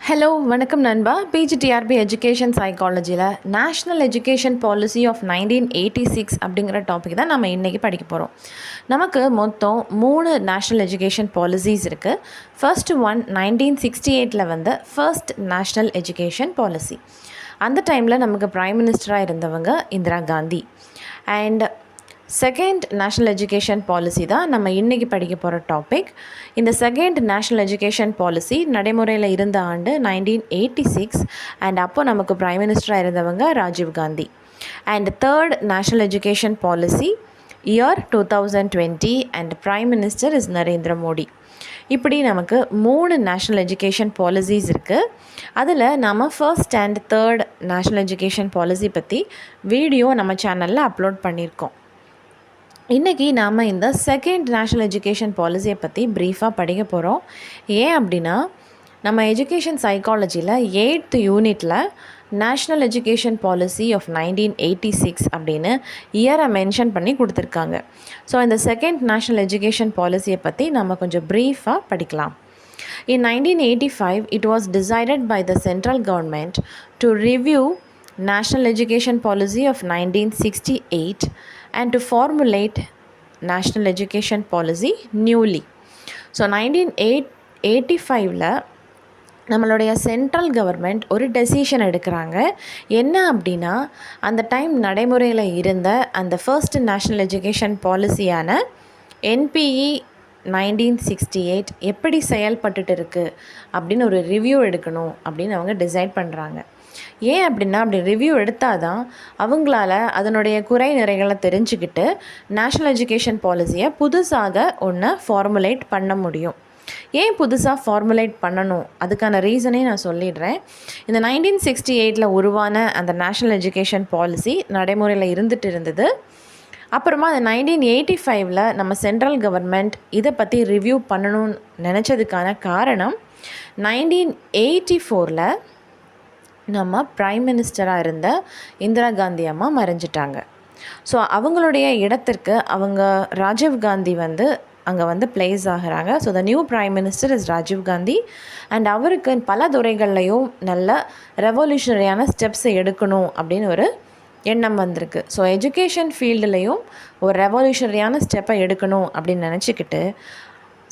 Hello வணக்கம் நண்பா. PGTRB education சைக்காலஜியில் நேஷ்னல் எஜுகேஷன் பாலிசி ஆஃப் 1986 அப்படிங்கிற டாபிக் தான் நம்ம இன்றைக்கி படிக்க போகிறோம். நமக்கு மொத்தம் 3 நேஷ்னல் எஜுகேஷன் பாலிசிஸ் இருக்குது. ஃபர்ஸ்ட் ஒன் 1968 வந்த ஃபர்ஸ்ட் நேஷ்னல் எஜுகேஷன் பாலிசி. அந்த டைமில் நமக்கு ப்ரைம் மினிஸ்டராக இருந்தவங்க Indira Gandhi. And second national education policy தான் நம்ம இன்றைக்கி படிக்க போகிற டாபிக். இந்த செகண்ட் நேஷ்னல் எஜுகேஷன் பாலிசி நடைமுறையில் இருந்த ஆண்டு 1986 அண்ட் அப்போ நமக்கு ப்ரைம் மினிஸ்டராக இருந்தவங்க Rajiv Gandhi. And third national education policy year 2020 and prime minister is Narendra Modi. இப்படி நமக்கு 3 நேஷ்னல் எஜுகேஷன் பாலிசிஸ் இருக்குது. அதில் நம்ம first and third national education policy பற்றி வீடியோ நம்ம சேனலில் அப்லோட் பண்ணியிருக்கோம். இன்றைக்கி நாம் இந்த செகண்ட் நேஷ்னல் எஜுகேஷன் பாலிசியை பற்றி ப்ரீஃபாக படிக்க போகிறோம். ஏன் அப்படின்னா நம்ம எஜுகேஷன் சைக்காலஜியில் 8th யூனிட்டில் நேஷ்னல் எஜுகேஷன் பாலிசி ஆஃப் 1986 அப்படின்னு இயரை மென்ஷன் பண்ணி கொடுத்துருக்காங்க. ஸோ இந்த செகண்ட் நேஷ்னல் எஜுகேஷன் பாலிசியை பற்றி நம்ம கொஞ்சம் ப்ரீஃபாக படிக்கலாம். In 1985, it was decided by the central government to review National Education Policy of 1968 and to formulate National Education Policy newly. So 1985ல நம்மளுடைய சென்ட்ரல் கவர்மெண்ட் ஒரு டெசிஷன் எடுக்கிறாங்க. என்ன அப்படின்னா அந்த டைம் நடைமுறையில் இருந்த அந்த ஃபர்ஸ்ட் நேஷ்னல் எஜுகேஷன் பாலிசியான என்பிஇ 1968 எப்படி செயல்பட்டுட்டு இருக்குது அப்படின்னு ஒரு ரிவ்யூ எடுக்கணும் அப்படின்னு அவங்க டிசைட் பண்ணுறாங்க. ஏன் அப்படின்னா அப்படி ரிவ்யூ எடுத்தால் தான் அவங்களால அதனுடைய குறை நிறைகளை தெரிஞ்சுக்கிட்டு நேஷ்னல் எஜுகேஷன் பாலிசியை புதுசாக ஒன்று ஃபார்முலேட் பண்ண முடியும். ஏன் புதுசாக ஃபார்முலேட் பண்ணணும் அதுக்கான ரீசனே நான் சொல்லிடுறேன். இந்த 1968 உருவான அந்த நேஷ்னல் எஜுகேஷன் பாலிசி நடைமுறையில் இருந்தது. அப்புறமா அந்த 1985 நம்ம சென்ட்ரல் கவர்மெண்ட் இதை பற்றி ரிவ்யூ பண்ணணும்னு நினச்சதுக்கான காரணம் 1984 நம்ம ப்ரைம் மினிஸ்டராக இருந்த இந்திரா காந்தி அம்மா மறைஞ்சிட்டாங்க. ஸோ அவங்களுடைய இடத்திற்கு அவங்க ராஜீவ் காந்தி அங்கே பிளேஸ் ஆகிறாங்க. So the new prime minister is Rajiv Gandhi. And அவருக்கு பல துறைகள்லையும் நல்ல ரெவல்யூஷனரியான ஸ்டெப்ஸை எடுக்கணும் அப்படின்னு ஒரு எண்ணம் வந்திருக்கு. ஸோ எஜுகேஷன் ஃபீல்டுலேயும் ஒரு ரெவல்யூஷனரியான ஸ்டெப்பை எடுக்கணும் அப்படின்னு நினச்சிக்கிட்டு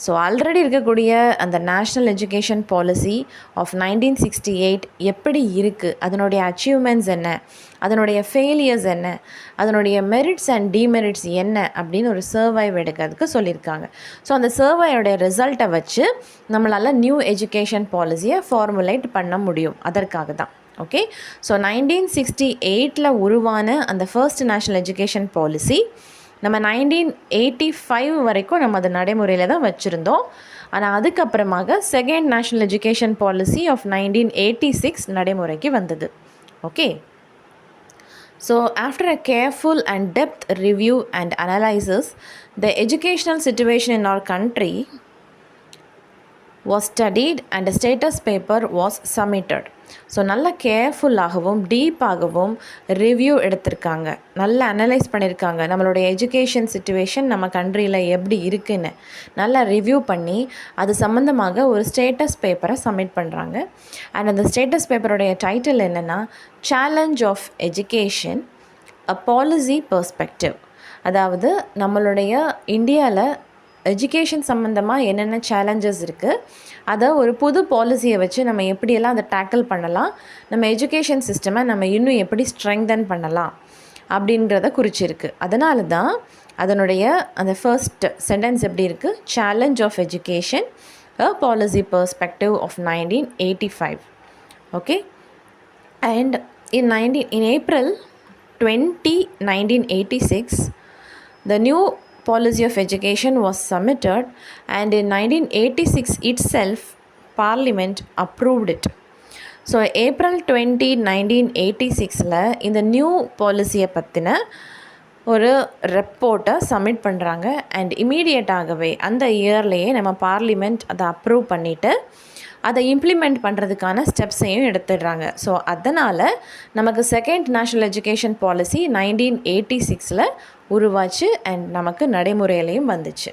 ஸோ ஆல்ரெடி இருக்கக்கூடிய அந்த நேஷ்னல் எஜுகேஷன் பாலிசி ஆஃப் 1968 எப்படி இருக்குது, அதனுடைய அச்சீவ்மெண்ட்ஸ் என்ன, அதனுடைய ஃபெயிலியர்ஸ் என்ன, அதனுடைய மெரிட்ஸ் அண்ட் டிமெரிட்ஸ் என்ன அப்படின்னு ஒரு சர்வை எடுக்கிறதுக்கு சொல்லியிருக்காங்க. ஸோ அந்த சர்வையோடைய ரிசல்ட்டை வச்சு நம்மளால் நியூ எஜுகேஷன் பாலிசியை ஃபார்முலேட் பண்ண முடியும். அதற்காக தான். ஓகே. ஸோ 1968 உருவான அந்த ஃபர்ஸ்ட் நேஷ்னல் எஜுகேஷன் பாலிசி நம்ம 1985 வரைக்கும் நம்ம அது நடைமுறையில் தான் வச்சுருந்தோம். ஆனால் அதுக்கப்புறமாக second national education policy of 1986 நடைமுறைக்கு வந்தது. Okay. So after a careful and depth review and analysis the educational situation in our country was studied and a status paper was submitted. So நல்ல கேர்ஃபுல்லாகவும் டீப்பாகவும் ரிவ்யூ எடுத்திருக்காங்க, நல்லா analyse பண்ணியிருக்காங்க. நம்மளுடைய education situation நம்ம கண்ட்ரியில் எப்படி இருக்குன்னு நல்லா ரிவ்யூ பண்ணி அது சம்மந்தமாக ஒரு ஸ்டேட்டஸ் பேப்பரை சப்மிட் பண்ணுறாங்க. அண்ட் அந்த ஸ்டேட்டஸ் பேப்பருடைய டைட்டில் என்னென்னா challenge of education a policy perspective. அதாவது நம்மளுடைய இந்தியாவில் எஜுகேஷன் சம்மந்தமாக என்னென்ன சேலஞ்சஸ் இருக்குது, அதை ஒரு புது பாலிசியை வச்சு நம்ம எப்படியெல்லாம் அதை டேக்கிள் பண்ணலாம், நம்ம எஜுகேஷன் சிஸ்டமை நம்ம இன்னும் எப்படி ஸ்ட்ரெங்தன் பண்ணலாம் அப்படின்றத குறிச்சிருக்கு. அதனால தான் அதனுடைய அந்த ஃபர்ஸ்ட் சென்டென்ஸ் எப்படி இருக்குது, challenge of education a policy perspective of 1985. Okay. And in April 20, 1986 the new policy of education was submitted and in 1986 itself parliament approved it. So April 20, 1986 இந்த நியூ பாலிசியை பற்றின ஒரு ரிப்போர்ட்டை சப்மிட் பண்ணுறாங்க. அண்ட் இமீடியட்டாகவே அந்த இயர்லேயே நம்ம பார்லிமெண்ட் அதை அப்ரூவ் பண்ணிவிட்டு அதை இம்ப்ளிமெண்ட் பண்ணுறதுக்கான ஸ்டெப்ஸையும் எடுத்துடுறாங்க. ஸோ அதனால் நமக்கு செகண்ட் நேஷ்னல் எஜுகேஷன் பாலிசி 1986 உருவாச்சு அண்ட் நமக்கு நடைமுறையிலையும் வந்துச்சு.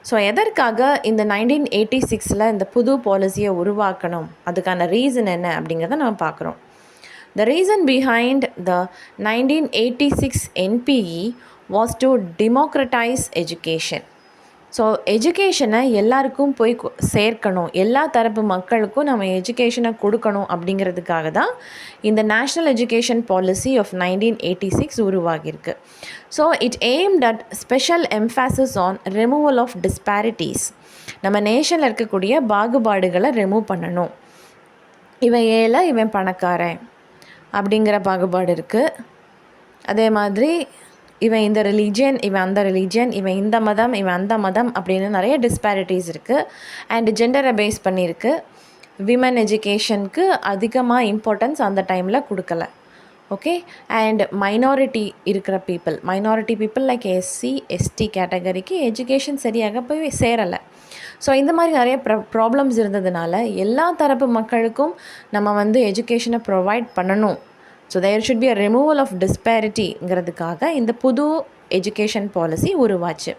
ஸோ எதற்காக இந்த 1986 இந்த புது பாலிசியை உருவாக்கணும், அதுக்கான ரீசன் என்ன அப்படிங்கிறத நம்ம பார்க்குறோம். The reason behind the 1986 NPE was to democratize education. So எஜுகேஷனை எல்லாருக்கும் போய் சேர்க்கணும், எல்லா தரப்பு மக்களுக்கும் நம்ம எஜுகேஷனை கொடுக்கணும் அப்படிங்கிறதுக்காக தான் இந்த நேஷ்னல் எஜுகேஷன் பாலிசி ஆஃப் 1986 உருவாகியிருக்கு. So it aimed at special emphasis on removal of disparities. நம்ம நேஷனில் இருக்கக்கூடிய பாகுபாடுகளை ரிமூவ் பண்ணணும். இவன் ஏழை, இவன் பணக்காரன் அப்படிங்கிற பாகுபாடு இருக்குது. அதே மாதிரி இவன் இந்த ரிலீஜியன், இவன் அந்த ரிலீஜியன், இவன் இந்த மதம், இவன் அந்த மதம் அப்படின்னு நிறைய டிஸ்பாரிட்டிஸ் இருக்குது. அண்ட் ஜெண்டரை பேஸ் பண்ணியிருக்கு. விமன் எஜுகேஷனுக்கு அதிகமாக இம்பார்ட்டன்ஸ் அந்த டைமில் கொடுக்கல. ஓகே. அண்ட் மைனாரிட்டி இருக்கிற minority people like SC ST கேட்டகரிக்கு எஜுகேஷன் சரியாக போய் சேரலை. ஸோ இந்த மாதிரி நிறைய ப்ராப்ளம்ஸ் இருந்ததுனால எல்லா தரப்பு மக்களுக்கும் நம்ம எஜுகேஷனை ப்ரொவைட் பண்ணணும். So there should be a removal of டிஸ்பேரிட்டிங்கிறதுக்காக இந்த புது எஜுகேஷன் பாலிசி உருவாச்சு.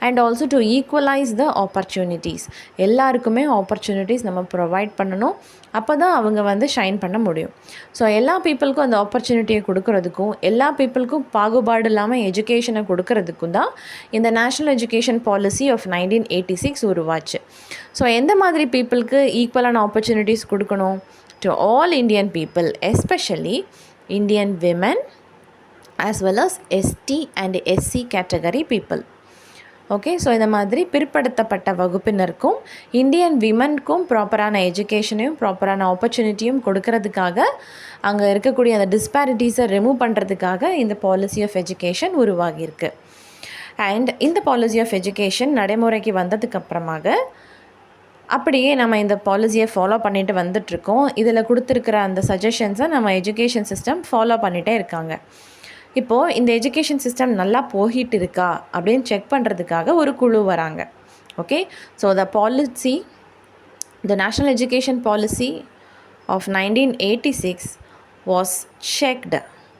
And also to equalise the opportunities. எல்லாருக்குமே ஆப்பர்ச்சுனிட்டிஸ் நம்ம ப்ரொவைட் பண்ணணும். அப்போ தான் அவங்க ஷைன் பண்ண முடியும். ஸோ எல்லா பீப்புளுக்கும் அந்த ஆப்பர்ச்சுனிட்டியை கொடுக்கறதுக்கும், எல்லா பீப்புளுக்கும் பாகுபாடு இல்லாமல் எஜுகேஷனை கொடுக்கறதுக்கும் தான் இந்த நேஷ்னல் எஜுகேஷன் பாலிசி ஆஃப் 1986 உருவாச்சு. ஸோ எந்த மாதிரி பீப்புளுக்கு ஈக்குவலான ஆப்பர்ச்சுனிட்டிஸ் கொடுக்கணும்? To all Indian people, especially Indian women as well as ST and SC category people. Okay. So இந்த மாதிரி பிற்படுத்தப்பட்ட வகுப்பினருக்கும் இந்தியன் விமனுக்கும் ப்ராப்பரான எஜுகேஷனையும் ப்ராப்பரான ஆப்பர்ச்சுனிட்டியும் கொடுக்கறதுக்காக, அங்கே இருக்கக்கூடிய அந்த டிஸ்பாரிட்டிஸை ரிமூவ் பண்ணுறதுக்காக இந்த பாலிசி ஆஃப் எஜுகேஷன் உருவாகியிருக்கு. அண்ட் இந்த பாலிசி ஆஃப் எஜுகேஷன் நடைமுறைக்கு வந்ததுக்கப்புறமாக அப்படியே நம்ம இந்த பாலிசியை ஃபாலோ பண்ணிட்டு வந்துட்ருக்கோம். இதில் கொடுத்துருக்கிற அந்த சஜஷன்ஸை நம்ம எஜுகேஷன் சிஸ்டம் ஃபாலோ பண்ணிகிட்டே இருக்காங்க. இப்போது இந்த எஜுகேஷன் சிஸ்டம் நல்லா போகிட்டு இருக்கா அப்படின்னு செக் பண்ணுறதுக்காக ஒரு குழு வராங்க. Okay. So the national education policy of 1986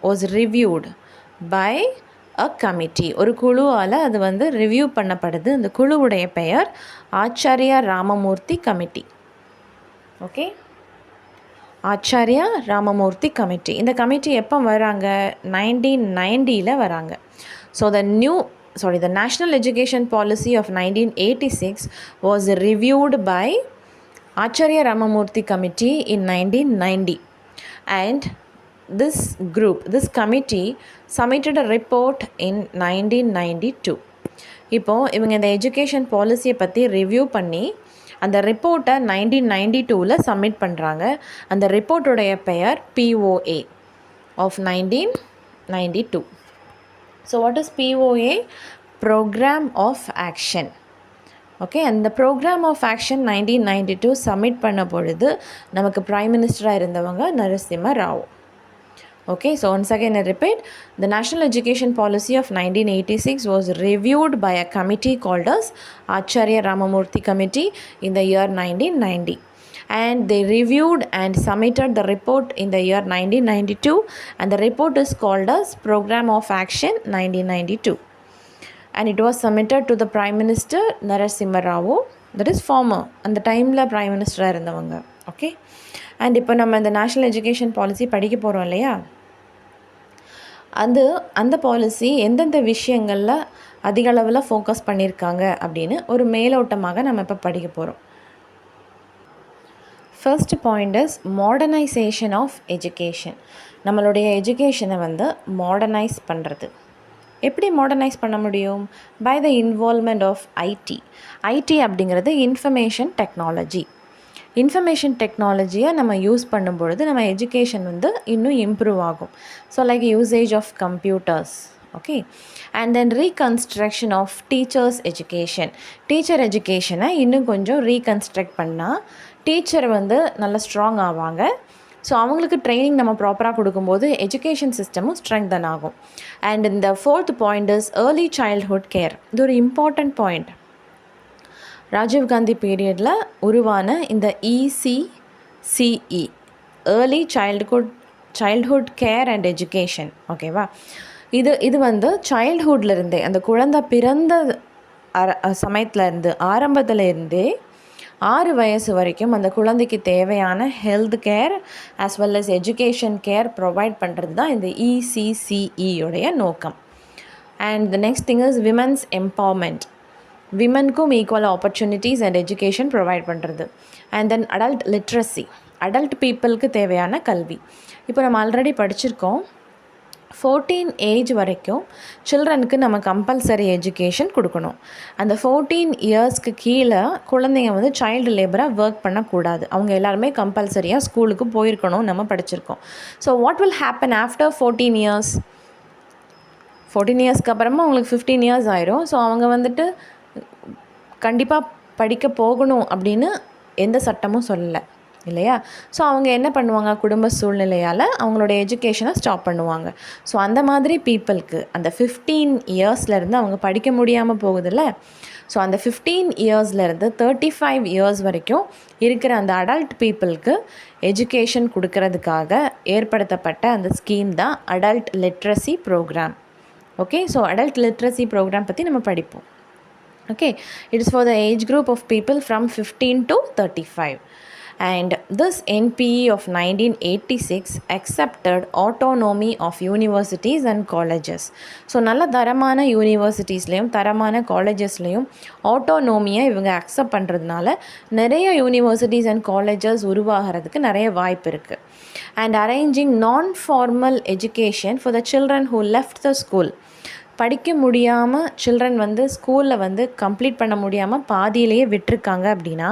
was reviewed by a committee. ஒரு குழுவால் அது ரிவ்யூ பண்ணப்படுது. அந்த குழுவுடைய பெயர் Acharya Ramamurthy committee. Okay. Acharya Ramamurthy committee. இந்த கமிட்டி எப்போ வராங்க? 1990 வராங்க. So the national education policy of 1986 was reviewed by Acharya Ramamurthy committee in 1990, and this committee submitted a report in 1992. இப்போது இவங்க இந்த எஜுகேஷன் பாலிசியை பற்றி ரிவ்யூ பண்ணி அந்த ரிப்போர்ட்டை 1992 சப்மிட் பண்ணுறாங்க. அந்த ரிப்போர்ட்டுடைய பெயர் POA of 1992. So what is POA? Programme of action. Okay. அந்த ப்ரோக்ராம் ஆஃப் ஆக்ஷன் 1992 சப்மிட் பண்ண பொழுது நமக்கு பிரைம் மினிஸ்டராக இருந்தவங்க Narasimha Rao. Okay, so once again I repeat, the National Education Policy of 1986 was reviewed by a committee called as Acharya Ramamurthy Committee in the year 1990. And they reviewed and submitted the report in the year 1992, and the report is called as Program of Action 1992. And it was submitted to the Prime Minister Narasimha Rao, that is former, and the time la Prime Minister இருந்தவங்க. Okay. And இப்போ நம்ம இந்த national education policy படிக்க போகிறோம் இல்லையா, அந்த policy எந்தெந்த விஷயங்களில் அதிக அளவில் ஃபோக்கஸ் பண்ணியிருக்காங்க அப்படின்னு ஒரு மேலோட்டமாக நம்ம இப்போ படிக்க போகிறோம். First point is modernisation of education. நம்மளுடைய எஜுகேஷனை மாடர்னைஸ் பண்ணுறது. எப்படி மாடர்னைஸ் பண்ண முடியும்? By the involvement of IT அப்படிங்கிறது இன்ஃபர்மேஷன் டெக்னாலஜி. இன்ஃபர்மேஷன் டெக்னாலஜியை நம்ம யூஸ் பண்ணும்பொழுது நம்ம எஜுகேஷன் இன்னும் இம்ப்ரூவ் ஆகும். So like usage of computers. Okay. And then reconstruction of teachers education. Teacher எஜுகேஷனை இன்னும் கொஞ்சம் ரீகன்ஸ்ட்ரக்ட் பண்ணால் டீச்சர் நல்லா ஸ்ட்ராங் ஆவாங்க. ஸோ அவங்களுக்கு ட்ரைனிங் நம்ம ப்ராப்பராக கொடுக்கும்போது எஜுகேஷன் சிஸ்டமும் ஸ்ட்ரெங்தன் ஆகும். அண்ட் இந்த fourth point is early childhood care. இது ஒரு இம்பார்ட்டண்ட் பாயிண்ட். ராஜீவ்காந்தி பீரியடில் உருவான இந்த ECCE, early childhood care and education. ஓகேவா? இது சைல்ட்ஹுட்லேருந்தே, அந்த குழந்தை பிறந்த சமயத்துலேருந்து ஆரம்பத்துலேருந்தே 6 வயசு வரைக்கும் அந்த குழந்தைக்கு தேவையான health care as well as education care provide பண்ணுறது தான் இந்த ECCE நோக்கம். And the next thing is women's empowerment. விமனுக்கும் equal opportunities and education provide பண்ணுறது. And then adult literacy, adult பீப்புளுக்கு தேவையான கல்வி. இப்போ நம்ம ஆல்ரெடி படிச்சிருக்கோம், 14 ஏஜ் வரைக்கும் சில்ட்ரனுக்கு நம்ம கம்பல்சரி எஜுகேஷன் கொடுக்கணும். அந்த 14 இயர்ஸ்க்கு கீழே குழந்தைங்க வந்து சைல்டு லேபராக ஒர்க் பண்ணக்கூடாது. அவங்க எல்லாருமே கம்பல்சரியாக ஸ்கூலுக்கு போயிருக்கணும் நம்ம படிச்சிருக்கோம். So what will happen after 14 years? 14 இயர்ஸ்க்கு அப்புறமா அவங்களுக்கு 15 இயர்ஸ் ஆயிரும். ஸோ அவங்க வந்துட்டு கண்டிப்பாக படிக்க போகணும் அப்படின்னு எந்த சட்டமும் சொல்லலை இல்லையா? ஸோ அவங்க என்ன பண்ணுவாங்க, குடும்ப சூழ்நிலையால் அவங்களோட எஜுகேஷனை ஸ்டாப் பண்ணுவாங்க. ஸோ அந்த மாதிரி பீப்புளுக்கு அந்த 15 இயர்ஸ்லேருந்து அவங்க படிக்க முடியாமல் போகுதில்ல, ஸோ அந்த 15 இயர்ஸ்லேருந்து 35 இயர்ஸ் வரைக்கும் இருக்கிற அந்த அடல்ட் பீப்புளுக்கு எஜுகேஷன் கொடுக்கறதுக்காக ஏற்படுத்தப்பட்ட அந்த ஸ்கீம் தான் adult literacy programme. Okay, so adult literacy programme பற்றி நம்ம படிப்போம். Okay, it is for the age group of people from 15 to 35. And this NPE of 1986 accepted autonomy of universities and colleges. So நல்ல தரமான யூனிவர்சிட்டிஸ்லேயும் தரமான காலேஜஸ்லேயும் ஆட்டோனோமியை இவங்க accept பண்ணுறதுனால நிறைய universities and colleges உருவாகிறதுக்கு நிறைய வாய்ப்பு இருக்குது. And arranging non-formal education for the children who left the school. படிக்க முடியாமல் சில்ட்ரன் வந்து ஸ்கூலில் வந்து கம்ப்ளீட் பண்ண முடியாமல் பாதியிலேயே விட்டுருக்காங்க அப்படின்னா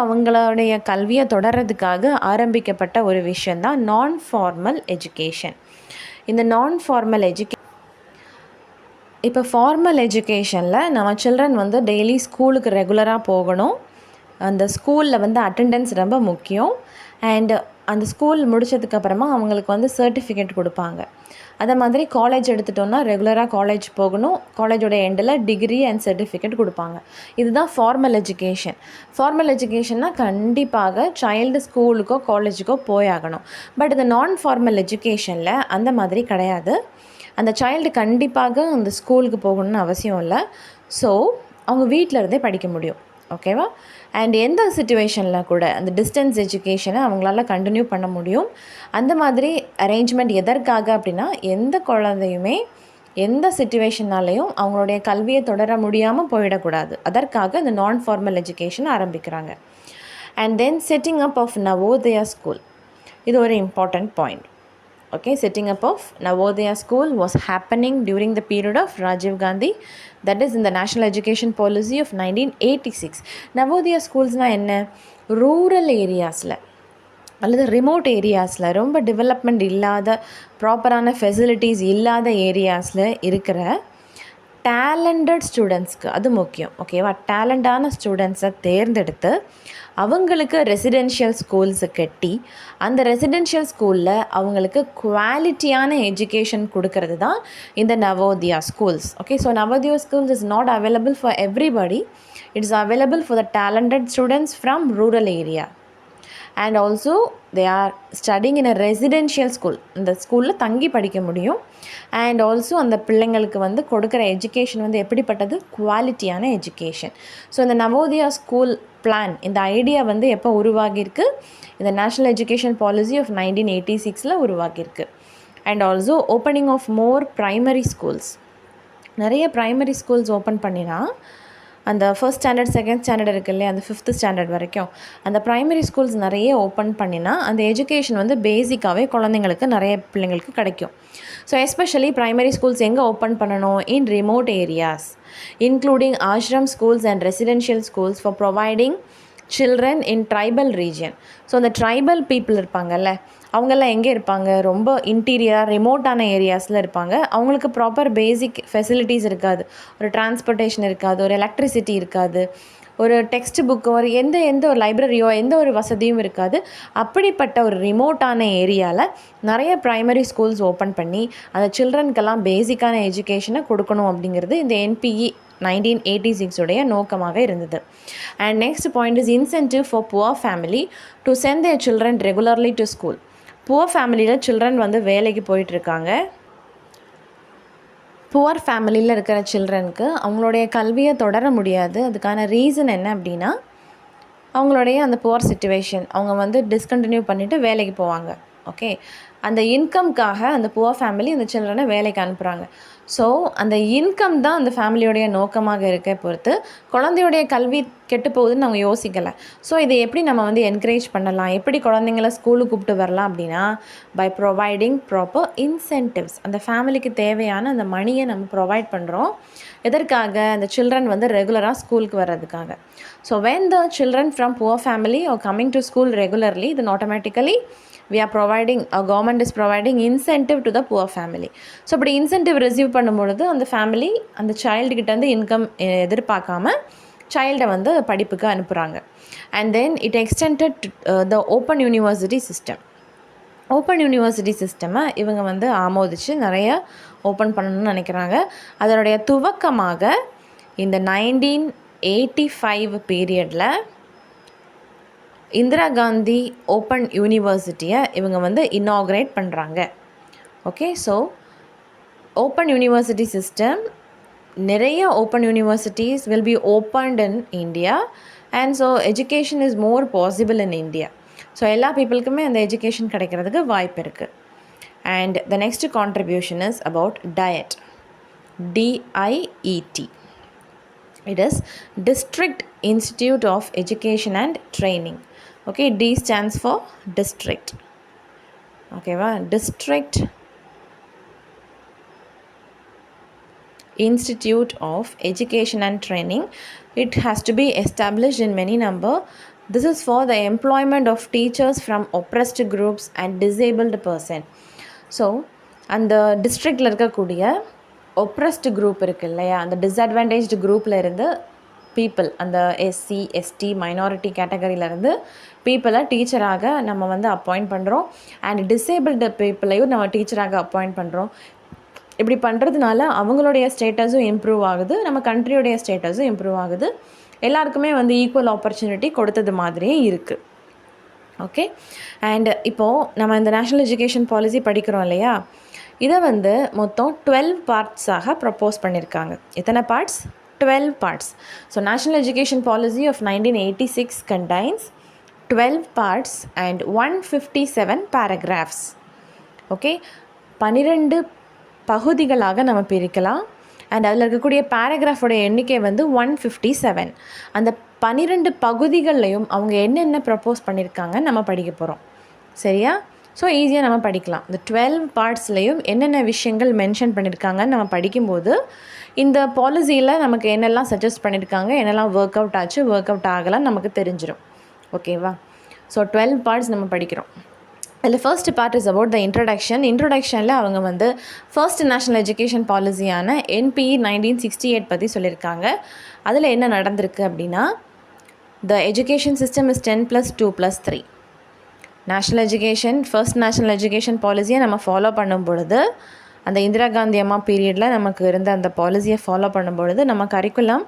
அவங்களுடைய கல்வியை தொடர்றதுக்காக ஆரம்பிக்கப்பட்ட ஒரு விஷயந்தான் நான் ஃபார்மல் எஜுகேஷன். இந்த நான் ஃபார்மல் இப்போ ஃபார்மல் எஜுகேஷனில் நம்ம சில்ட்ரன் வந்து டெய்லி ஸ்கூலுக்கு ரெகுலராக போகணும். அந்த ஸ்கூலில் வந்து அட்டெண்டன்ஸ் ரொம்ப முக்கியம். அண்டு அந்த ஸ்கூல் முடித்ததுக்கப்புறமா அவங்களுக்கு வந்து சர்டிஃபிகேட் கொடுப்பாங்க. அதே மாதிரி காலேஜ் எடுத்துட்டோன்னா ரெகுலராக காலேஜ் போகணும். காலேஜோட எண்டில் டிகிரி அண்ட் சர்டிஃபிகேட் கொடுப்பாங்க. இதுதான் ஃபார்மல் எஜுகேஷன். ஃபார்மல் எஜுகேஷன்னா கண்டிப்பாக சைல்டு ஸ்கூலுக்கோ காலேஜுக்கோ போயாகணும். பட் இந்த நான் ஃபார்மல் எஜுகேஷனில் அந்த மாதிரி கிடையாது. அந்த சைல்டு கண்டிப்பாக அந்த ஸ்கூலுக்கு போகணும்னு அவசியம் இல்லை. ஸோ அவங்க வீட்டில் இருந்தே படிக்க முடியும். ஓகேவா? அண்ட் எந்த சிச்சுவேஷனில் கூட அந்த டிஸ்டன்ஸ் எஜுகேஷனை அவங்களால கண்டினியூ பண்ண முடியும். அந்த மாதிரி அரேஞ்ச்மெண்ட் எதற்காக அப்படின்னா எந்த குழந்தையுமே எந்த சிச்சுவேஷனாலையும் அவங்களுடைய கல்வியை தொடர முடியாமல் போயிடக்கூடாது. அதற்காக இந்த நான் ஃபார்மல் எஜுகேஷன் ஆரம்பிக்கிறாங்க. And then setting up of Navodaya school, இது ஒரு important point. Okay, setting up of Navodaya school was happening during the period of Rajiv Gandhi, that is in the National Education Policy of 1986. Navodaya schools-னா என்ன? Rural ஏரியாஸில் அல்லது remote ஏரியாஸில் ரொம்ப development இல்லாத ப்ராப்பரான facilities இல்லாத ஏரியாஸில் இருக்கிற talented ஸ்டூடெண்ட்ஸ்க்கு அது முக்கியம். ஓகேவா? டேலண்டான ஸ்டூடெண்ட்ஸை தேர்ந்தெடுத்து அவங்களுக்கு ரெசிடென்ஷியல் ஸ்கூல்ஸை கட்டி அந்த ரெசிடென்ஷியல் ஸ்கூலில் அவங்களுக்கு குவாலிட்டியான எஜுகேஷன் கொடுக்கறது தான் இந்த Navodaya schools. Okay, so Navodaya schools is not available for everybody. It is available for the talented students from rural area. And also they are studying in a residential school. இந்த ஸ்கூலில் தங்கி படிக்க முடியும். அண்ட் ஆல்சோ அந்த பிள்ளைங்களுக்கு வந்து கொடுக்குற எஜுகேஷன் வந்து எப்படிப்பட்டது? குவாலிட்டியான எஜுகேஷன். ஸோ இந்த நவோதயா ஸ்கூல் பிளான், இந்த ஐடியா வந்து எப்போ உருவாகியிருக்கு? இந்த நேஷ்னல் எஜுகேஷன் பாலிசி ஆஃப் 1986 உருவாகியிருக்கு. And also opening of more primary schools. நிறைய ப்ரைமரி ஸ்கூல்ஸ் ஓப்பன் பண்ணினா அந்த ஃபர்ஸ்ட் ஸ்டாண்டர்ட் செகண்ட் ஸ்டாண்டர்ட் இருக்குது இல்லையா, அந்த 5th ஸ்டாண்டர்ட் வரைக்கும் அந்த ப்ரைமரி ஸ்கூல்ஸ் நிறைய ஓப்பன் பண்ணினா அந்த எஜுகேஷன் வந்து பேசிக்காகவே குழந்தைங்களுக்கு நிறைய பிள்ளைங்களுக்கு கிடைக்கும். ஸோ எஸ்பெஷலி ப்ரைமரி ஸ்கூல்ஸ் எங்கே ஓப்பன் பண்ணணும்? In remote areas including ashram schools and residential schools for providing children in tribal region. So அந்த ட்ரைபல் பீப்புள் இருப்பாங்கல்ல, அவங்கெல்லாம் எங்கே இருப்பாங்க? ரொம்ப இன்டீரியர் ரிமோட்டான ஏரியாஸில் இருப்பாங்க. அவங்களுக்கு ப்ராப்பர் பேசிக் ஃபெசிலிட்டிஸ் இருக்காது. ஒரு டிரான்ஸ்போர்ட்டேஷன் இருக்காது, ஒரு எலக்ட்ரிசிட்டி இருக்காது, ஒரு டெக்ஸ்ட் புக்கு, ஒரு எந்த ஒரு லைப்ரரியோ எந்த ஒரு வசதியும் இருக்காது. அப்படிப்பட்ட ஒரு ரிமோட்டான ஏரியாவில் நிறைய ப்ரைமரி ஸ்கூல்ஸ் ஓப்பன் பண்ணி அந்த சில்ட்ரனுக்கெல்லாம் பேசிக்கான எஜுகேஷனை கொடுக்கணும் அப்படிங்கிறது இந்த NPE 1986 நோக்கமாக இருந்தது. And next point is incentive for poor family to send their children regularly to school. Poor ஃபேமிலியில் சில்ட்ரன் வந்து வேலைக்கு போயிட்டுருக்காங்க. புவர் ஃபேமிலியில் இருக்கிற சில்ட்ரனுக்கு அவங்களுடைய கல்வியை தொடர முடியாது. அதுக்கான ரீசன் என்ன அப்படின்னா, அவங்களுடைய அந்த புவர் சிச்சுவேஷன். அவங்க வந்து டிஸ்கண்டினியூ பண்ணிவிட்டு வேலைக்கு போவாங்க. ஓகே, அந்த இன்கம்காக அந்த புவர் ஃபேமிலி அந்த சில்ட்ரனை வேலைக்கு அனுப்புகிறாங்க. ஸோ அந்த இன்கம் தான் அந்த ஃபேமிலியோடைய நோக்கமாக இருக்க பொறுத்து குழந்தையுடைய கல்வி கெட்டு போகுதுன்னு அவங்க யோசிக்கலை. ஸோ இதை எப்படி நம்ம வந்து என்கரேஜ் பண்ணலாம், எப்படி குழந்தைங்கள ஸ்கூலுக்கு கூப்பிட்டு வரலாம் அப்படின்னா, பை ப்ரொவைடிங் ப்ராப்பர் இன்சென்டிவ்ஸ். அந்த ஃபேமிலிக்கு தேவையான அந்த மணியை நம்ம ப்ரொவைட் பண்ணுறோம். எதற்காக? அந்த சில்ட்ரன் வந்து ரெகுலராக ஸ்கூலுக்கு வர்றதுக்காக. So when the children from poor family are coming to school regularly, then automatically we are providing, our government is providing incentive to the poor family. So அப்படி இன்சென்டிவ் ரிசீவ் பண்ணும்பொழுது அந்த ஃபேமிலி அந்த சைல்டுகிட்டேருந்து income எதிர்பார்க்காம சைல்டை வந்து படிப்புக்கு அனுப்புகிறாங்க. And then it extended the open university system. Open university சிஸ்டமை இவங்க வந்து ஆமோதித்து நிறைய ஓப்பன் பண்ணணும்னு நினைக்கிறாங்க. அதனுடைய துவக்கமாக இந்த 1985 பீரியடில் இந்திரா காந்தி ஓப்பன் யூனிவர்சிட்டியை இவங்க வந்து இனாக்ரேட் பண்ணுறாங்க. Okay, so open university system, நிறைய open universities will be opened in India and so education is more possible in India. So எல்லா பீப்புளுக்குமே அந்த எஜுகேஷன் கிடைக்கிறதுக்கு வாய்ப்பு இருக்குது. And the next contribution is about diet. DIET. It is District Institute of Education and Training. Okay, D stands for district. Okay, District Institute of Education and Training. It has to be established in many number. This is for the employment of teachers from oppressed groups and disabled person. So அந்த டிஸ்ட்ரிக்டில் இருக்கக்கூடிய ஒப்ரஸ்டு group இருக்குது இல்லையா, அந்த disadvantaged குரூப்பில் இருந்து people, அந்த SC ST minority கேட்டகரியிலேருந்து பீப்புளை டீச்சராக நம்ம வந்து அப்பாயிண்ட் பண்ணுறோம். அண்ட் டிசேபிள்டு பீப்புளையும் நம்ம டீச்சராக அப்பாயிண்ட் பண்ணுறோம். இப்படி பண்ணுறதுனால அவங்களுடைய ஸ்டேட்டஸும் இம்ப்ரூவ் ஆகுது, நம்ம கண்ட்ரியோடைய ஸ்டேட்டஸும் இம்ப்ரூவ் ஆகுது. எல்லாருக்குமே வந்து ஈக்குவல் ஆப்பர்ச்சுனிட்டி கொடுத்தது மாதிரியே இருக்குது. ஓகே, அண்ட் இப்போது நம்ம இந்த நேஷ்னல் எஜுகேஷன் பாலிசி படிக்கிறோம் இல்லையா, இதை வந்து மொத்தம் 12 பார்ட்ஸாக ப்ரப்போஸ் பண்ணியிருக்காங்க. எத்தனை parts? 12 parts. So national education policy of 1986 contains 12 parts and 157 paragraphs. Okay, 12 பகுதிகளாக நம்ம பிரிக்கலாம். அண்ட் அதில் இருக்கக்கூடிய பேராகிராஃபோடைய எண்ணிக்கை வந்து 157. அந்த 12 பகுதிகள்லையும் அவங்க என்னென்ன ப்ரப்போஸ் பண்ணியிருக்காங்க நம்ம படிக்க போகிறோம். சரியா? ஸோ ஈஸியாக நம்ம படிக்கலாம். இந்த 12 பார்ட்ஸ்லேயும் என்னென்ன விஷயங்கள் மென்ஷன் பண்ணியிருக்காங்கன்னு நம்ம படிக்கும்போது இந்த பாலிசியில் நமக்கு என்னெல்லாம் சஜஸ்ட் பண்ணியிருக்காங்க, என்னெல்லாம் ஒர்க் அவுட் ஆச்சு, ஒர்க் அவுட் ஆகலான்னு நமக்கு தெரிஞ்சிடும். ஓகேவா? ஸோ 12 பார்ட்ஸ் நம்ம படிக்கிறோம். அதில் first part is about the introduction. இன்ட்ரடக்ஷனில் அவங்க வந்து ஃபர்ஸ்ட் நேஷ்னல் எஜுகேஷன் பாலிசியான NPE 1968 பற்றி சொல்லியிருக்காங்க. அதில் என்ன நடந்திருக்கு அப்படின்னா, the education system is 10+2+3. National education, first national education பாலிசியை நம்ம ஃபாலோ பண்ணும் பொழுது, அந்த இந்திரா காந்தி அம்மா பீரியடில் நமக்கு இருந்த அந்த பாலிசியை ஃபாலோ பண்ணும் பொழுது நம்ம கரிக்குலம்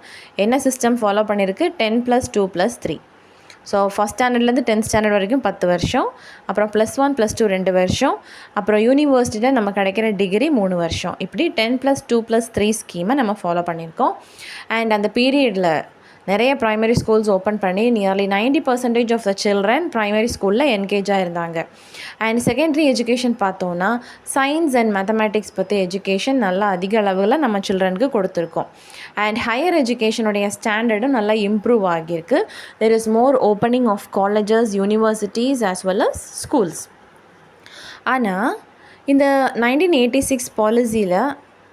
என்ன சிஸ்டம் ஃபாலோ பண்ணியிருக்கு? 10+2+3. ஸோ ஃபஸ்ட் ஸ்டாண்டர்ட்லேருந்து 10th ஸ்டாண்டர்ட் வரைக்கும் 10 வருஷம், அப்புறம் +1 +2 2 வருஷம், அப்புறம் யூனிவர்சிட்டியில் நம்ம கிடைக்கிற டிகிரி 3 வருஷம். இப்படி 10+2+3 ஸ்கீமை நம்ம ஃபாலோ பண்ணியிருக்கோம். அண்ட் அந்த பீரியடில் நிறைய ப்ரைமரி ஸ்கூல்ஸ் ஓப்பன் பண்ணி nearly 90% of the children primary ஸ்கூலில் என்கேஜாக இருந்தாங்க. அண்ட் செகண்டரி எஜுகேஷன் பார்த்தோன்னா சயின்ஸ் அண்ட் மேத்தமேட்டிக்ஸ் பற்றி எஜுகேஷன் நல்லா அதிக அளவில் நம்ம சில்ட்ரனுக்கு கொடுத்துருக்கோம். அண்ட் ஹையர் எஜுகேஷனுடைய ஸ்டாண்டர்டும் நல்லா இம்ப்ரூவ் ஆகியிருக்கு. There is more opening of colleges, universities as well as schools. ஆனால் இந்த 1986 பாலிசியில்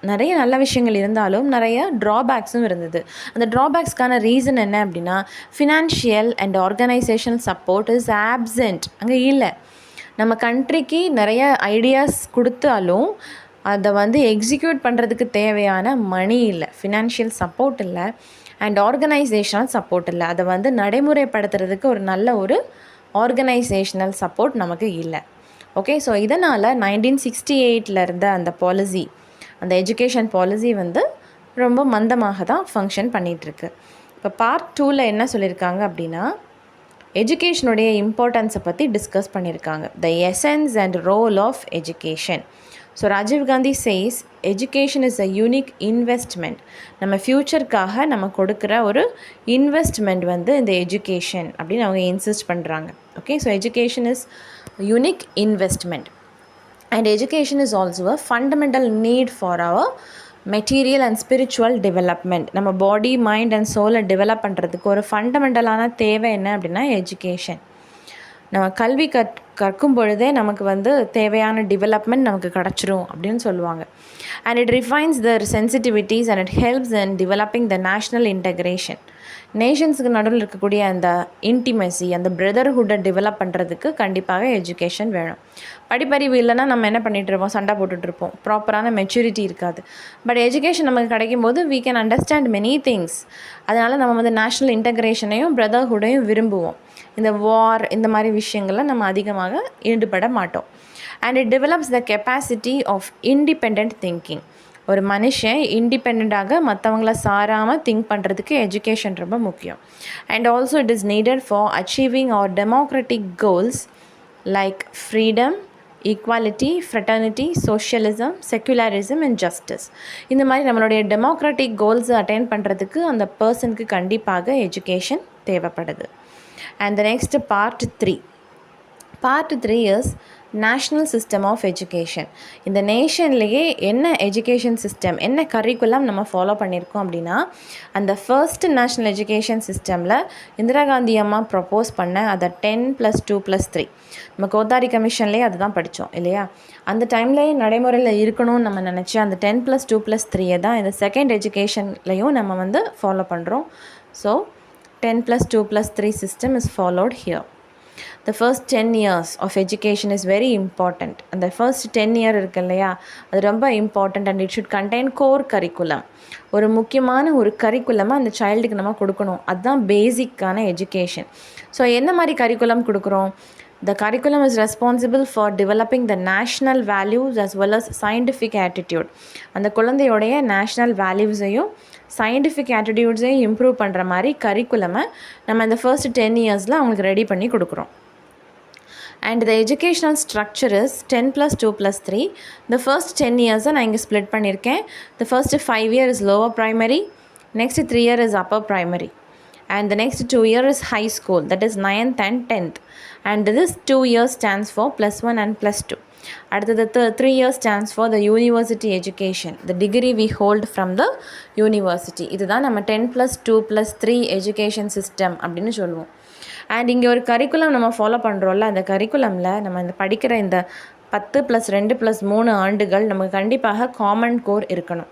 நிறைய நல்ல விஷயங்கள் இருந்தாலும் நிறைய ட்ராபேக்ஸும் இருந்தது. அந்த ட்ராபேக்ஸ்க்கான ரீசன் என்ன அப்படின்னா, financial and organisational support is absent. அங்கே இல்லை. நம்ம கண்ட்ரிக்கு நிறைய ஐடியாஸ் கொடுத்தாலும் அதை வந்து எக்ஸிக்யூட் பண்ணுறதுக்கு தேவையான மணி இல்லை, ஃபினான்ஷியல் சப்போர்ட் இல்லை, அண்ட் ஆர்கனைசேஷனல் சப்போர்ட் இல்லை. அதை வந்து நடைமுறைப்படுத்துறதுக்கு ஒரு நல்ல ஒரு ஆர்கனைசேஷனல் சப்போர்ட் நமக்கு இல்லை. ஓகே, ஸோ இதனால் 1968 இருந்த அந்த பாலிசி, அந்த எஜுகேஷன் பாலிசி வந்து ரொம்ப மந்தமாக தான் ஃபங்க்ஷன் பண்ணிகிட்ருக்கு. இப்போ பார்ட் 2ல் என்ன சொல்லியிருக்காங்க அப்படின்னா, எஜுகேஷனுடைய இம்பார்ட்டன்ஸை பற்றி டிஸ்கஸ் பண்ணியிருக்காங்க. The essence and role of education. So Rajiv Gandhi says education is a unique investment. நம்ம ஃப்யூச்சருக்காக நம்ம கொடுக்குற ஒரு இன்வெஸ்ட்மெண்ட் வந்து இந்த எஜுகேஷன் அப்படின்னு அவங்க இன்சிஸ்ட் பண்ணுறாங்க. Okay, so education is unique investment and education is also a fundamental need for our material and spiritual development. நம்ம பாடி மைண்ட் அண்ட் சோலை டெவலப் பண்ணுறதுக்கு ஒரு ஃபண்டமெண்டலான தேவை என்ன அப்படின்னா எஜுகேஷன். நம்ம கல்வி கற்கும் பொழுதே நமக்கு வந்து தேவையான டெவலப்மெண்ட் நமக்கு கிடச்சிரும் அப்படின்னு சொல்லுவாங்க. And it refines their sensitivities and it helps in developing the national integration. நேஷன்ஸுக்கு நடுவில் இருக்கக்கூடிய அந்த இன்டிமெசி, அந்த பிரதர்ஹுட்டை டெவலப் பண்ணுறதுக்கு கண்டிப்பாக எஜுகேஷன் வேணும். படிப்பறிவு இல்லைன்னா நம்ம என்ன பண்ணிகிட்ருப்போம், சண்டை போட்டுட்ருப்போம், ப்ராப்பரான மெச்சூரிட்டி இருக்காது. பட் எஜுகேஷன் நமக்கு கிடைக்கும் போது we can understand many things. அதனால் நம்ம வந்து நேஷ்னல் இன்டெக்ரேஷனையும் பிரதர்ஹுட்டையும் விரும்புவோம். இந்த வார் இந்த மாதிரி விஷயங்களில் நம்ம அதிகமாக ஈடுபட மாட்டோம். And it develops the capacity of independent thinking. ஒரு மனுஷன் இண்டிபெண்ட்டாக மற்றவங்கள சாராமல் திங்க் பண்ணுறதுக்கு எஜுகேஷன் ரொம்ப முக்கியம். And also it is needed for achieving our democratic goals like freedom, equality, fraternity, socialism, secularism and justice. இந்த மாதிரி நம்மளுடைய டெமோக்ராட்டிக் கோல்ஸை அட்டைன் பண்ணுறதுக்கு அந்த பர்சனுக்கு கண்டிப்பாக எஜுகேஷன் தேவைப்படுது. And the next part 3. Part 3 is national system of education. இந்த நேஷன்லேயே என்ன எஜுகேஷன் சிஸ்டம், என்ன கரிக்குலம் நம்ம ஃபாலோ பண்ணியிருக்கோம் அப்படின்னா, அந்த ஃபர்ஸ்ட் நேஷ்னல் எஜுகேஷன் சிஸ்டமில் இந்திரா காந்தி அம்மா ப்ரப்போஸ் பண்ண அதை 10+2+3 நம்ம கோத்தாரி கமிஷன்லேயே அதுதான் படித்தோம் இல்லையா. அந்த டைம்லேயே நடைமுறையில் இருக்கணும்னு நம்ம நினச்சி அந்த 10+2+3 தான் இந்த செகண்ட் எஜுகேஷன்லேயும் நம்ம வந்து ஃபாலோ பண்ணுறோம். So 10+2+3 system is followed here. The first 10 years of education is very important. And the first 10 year இருக்கு இல்லையா, அது ரொம்ப important. And it should contain core curriculum. ஒரு முக்கியமான ஒரு கரிக்குலமாக அந்த சைல்டுக்கு நம்ம கொடுக்கணும். அதுதான் பேசிக்கான எஜுகேஷன். ஸோ என்ன மாதிரி கரிக்குலம் கொடுக்குறோம்? The curriculum is responsible for developing the national values as well as scientific attitude. அந்த குழந்தையோடைய நேஷ்னல் வேல்யூஸையும் சயின்டிஃபிக் ஆட்டிடியூட்ஸையும் இம்ப்ரூவ் பண்ணுற மாதிரி கரிக்குலமை நம்ம இந்த ஃபர்ஸ்ட் 10 இயர்ஸில் அவங்களுக்கு ரெடி பண்ணி கொடுக்குறோம். And the educational structure is 10+2+3. இந்த ஃபர்ஸ்ட் 10 இயர்ஸை நான் இங்கே ஸ்ப்ளிட் பண்ணியிருக்கேன். The first 5 year is lower primary, next 3 year is upper primary, and the next 2 year is high school, that is 9th and 10th, and this 2 years stands for +1 and +2. அடுத்தது 3 years stands for the university education, the degree we hold from the university. இதுதான் நம்ம 10+2+3 education system அப்படின்னு சொல்லுவோம். And இங்கே ஒரு curriculum நம்ம follow பண்ணுறோம்ல, அந்த கரிக்குலமில் நம்ம இந்த படிக்கிற இந்த 10+2+3 ஆண்டுகள் நமக்கு கண்டிப்பாக காமன் கோர் இருக்கணும்.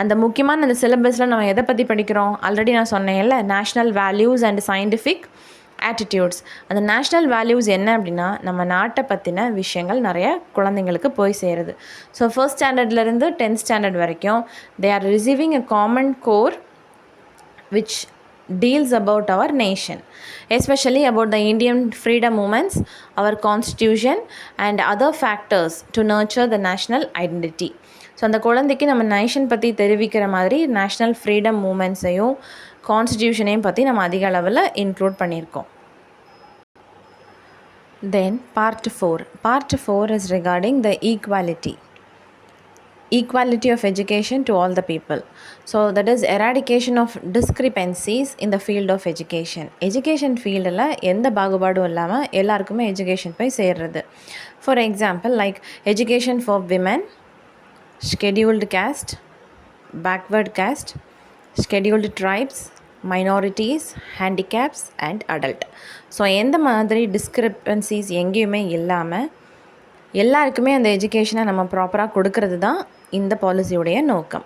அந்த முக்கியமான அந்த சிலபஸில் நம்ம எதை பற்றி படிக்கிறோம்? ஆல்ரெடி நான் சொன்னேன்ல, national values and scientific attitudes. அந்த நேஷ்னல் வேல்யூஸ் என்ன அப்படின்னா, நம்ம நாட்டை பற்றின விஷயங்கள் நிறைய குழந்தைங்களுக்கு போய் சேருது. ஸோ ஃபர்ஸ்ட் ஸ்டாண்டர்ட்லேருந்து 10th ஸ்டாண்டர்ட் வரைக்கும் they are receiving a common core which deals about our nation, especially about the Indian freedom movements, our constitution and other factors to nurture the national identity. So அந்த குழந்தைக்கு நம்ம nation பற்றி தெரிவிக்கிற மாதிரி national freedom மூமெண்ட்ஸையும் கான்ஸ்டியூஷனையும் பற்றி நம்ம அதிக அளவில் இன்க்ளூட் பண்ணியிருக்கோம். தென் part 4. Part 4 is regarding the equality of education to all the people. So that is eradication of discrepancies in the field of education. Education ஃபீல்டில் எந்த பாகுபாடும் இல்லாமல் எல்லாருக்குமே எஜுகேஷன் போய் சேர்றது. For example like education for women, scheduled caste, backward caste, scheduled tribes, minorities, handicaps and adult. So எந்த மாதிரி டிஸ்கிரிப்பன்சிஸ் எங்கேயுமே இல்லாமல் எல்லாருக்குமே அந்த எஜுகேஷனை நம்ம ப்ராப்பராக கொடுக்கறது தான் இந்த பாலிசியுடைய நோக்கம்.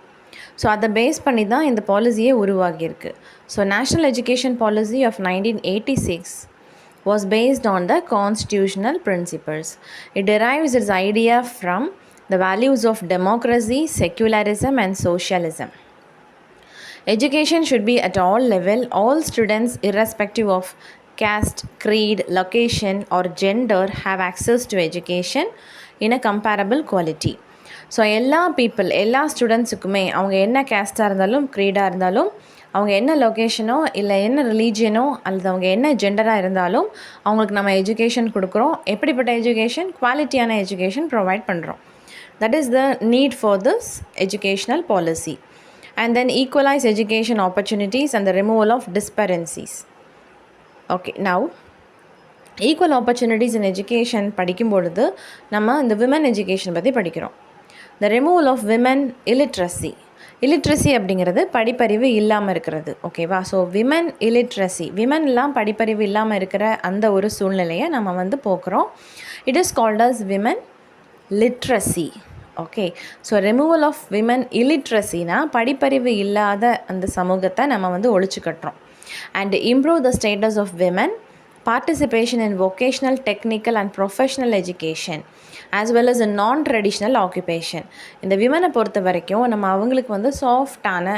ஸோ அதை பேஸ் பண்ணி தான் இந்த பாலிசியே உருவாகியிருக்கு. So national education policy of 1986 was based on the constitutional principles. It derives its idea from the values of democracy, secularism and socialism. Education should be at all level. All students irrespective of caste, creed, location or gender have access to education in a comparable quality. So எல்லா people, எல்லா ஸ்டூடெண்ட்ஸுக்குமே அவங்க என்ன கேஸ்ட்டாக இருந்தாலும், க்ரீடாக இருந்தாலும், அவங்க என்ன லொக்கேஷனோ இல்லை என்ன ரிலீஜியனோ அல்லது அவங்க என்ன ஜெண்டராக இருந்தாலும் அவங்களுக்கு நம்ம எஜுகேஷன் கொடுக்குறோம். எப்படிப்பட்ட எஜுகேஷன்? குவாலிட்டியான எஜுகேஷன் ப்ரொவைட் பண்ணுறோம். That is the need for this educational policy. And then equalize education opportunities and the removal of disparities. Okay, now equal opportunities in education படிக்கும்பொழுது நம்ம இந்த விமன் எஜுகேஷன் பற்றி படிக்கிறோம். The removal of women illiteracy அப்படிங்கிறது படிப்பறிவு இல்லாமல் இருக்கிறது. ஓகேவா? ஸோ விமன் இல்லிட்ரஸி, விமன்லாம் படிப்பறிவு இல்லாமல் இருக்கிற அந்த ஒரு சூழ்நிலையை நம்ம வந்து போக்குறோம். It is called as women literacy. Okay, so removal of women இல்லிட்ரஸினா படிப்பறிவு இல்லாத அந்த சமூகத்தை நம்ம வந்து ஒழிச்சு கட்டுறோம். And improve the status of women, participation in vocational, technical and professional education as well as a non-traditional occupation. இந்த விமனை பொறுத்த வரைக்கும் நம்ம அவங்களுக்கு வந்து சாஃப்டான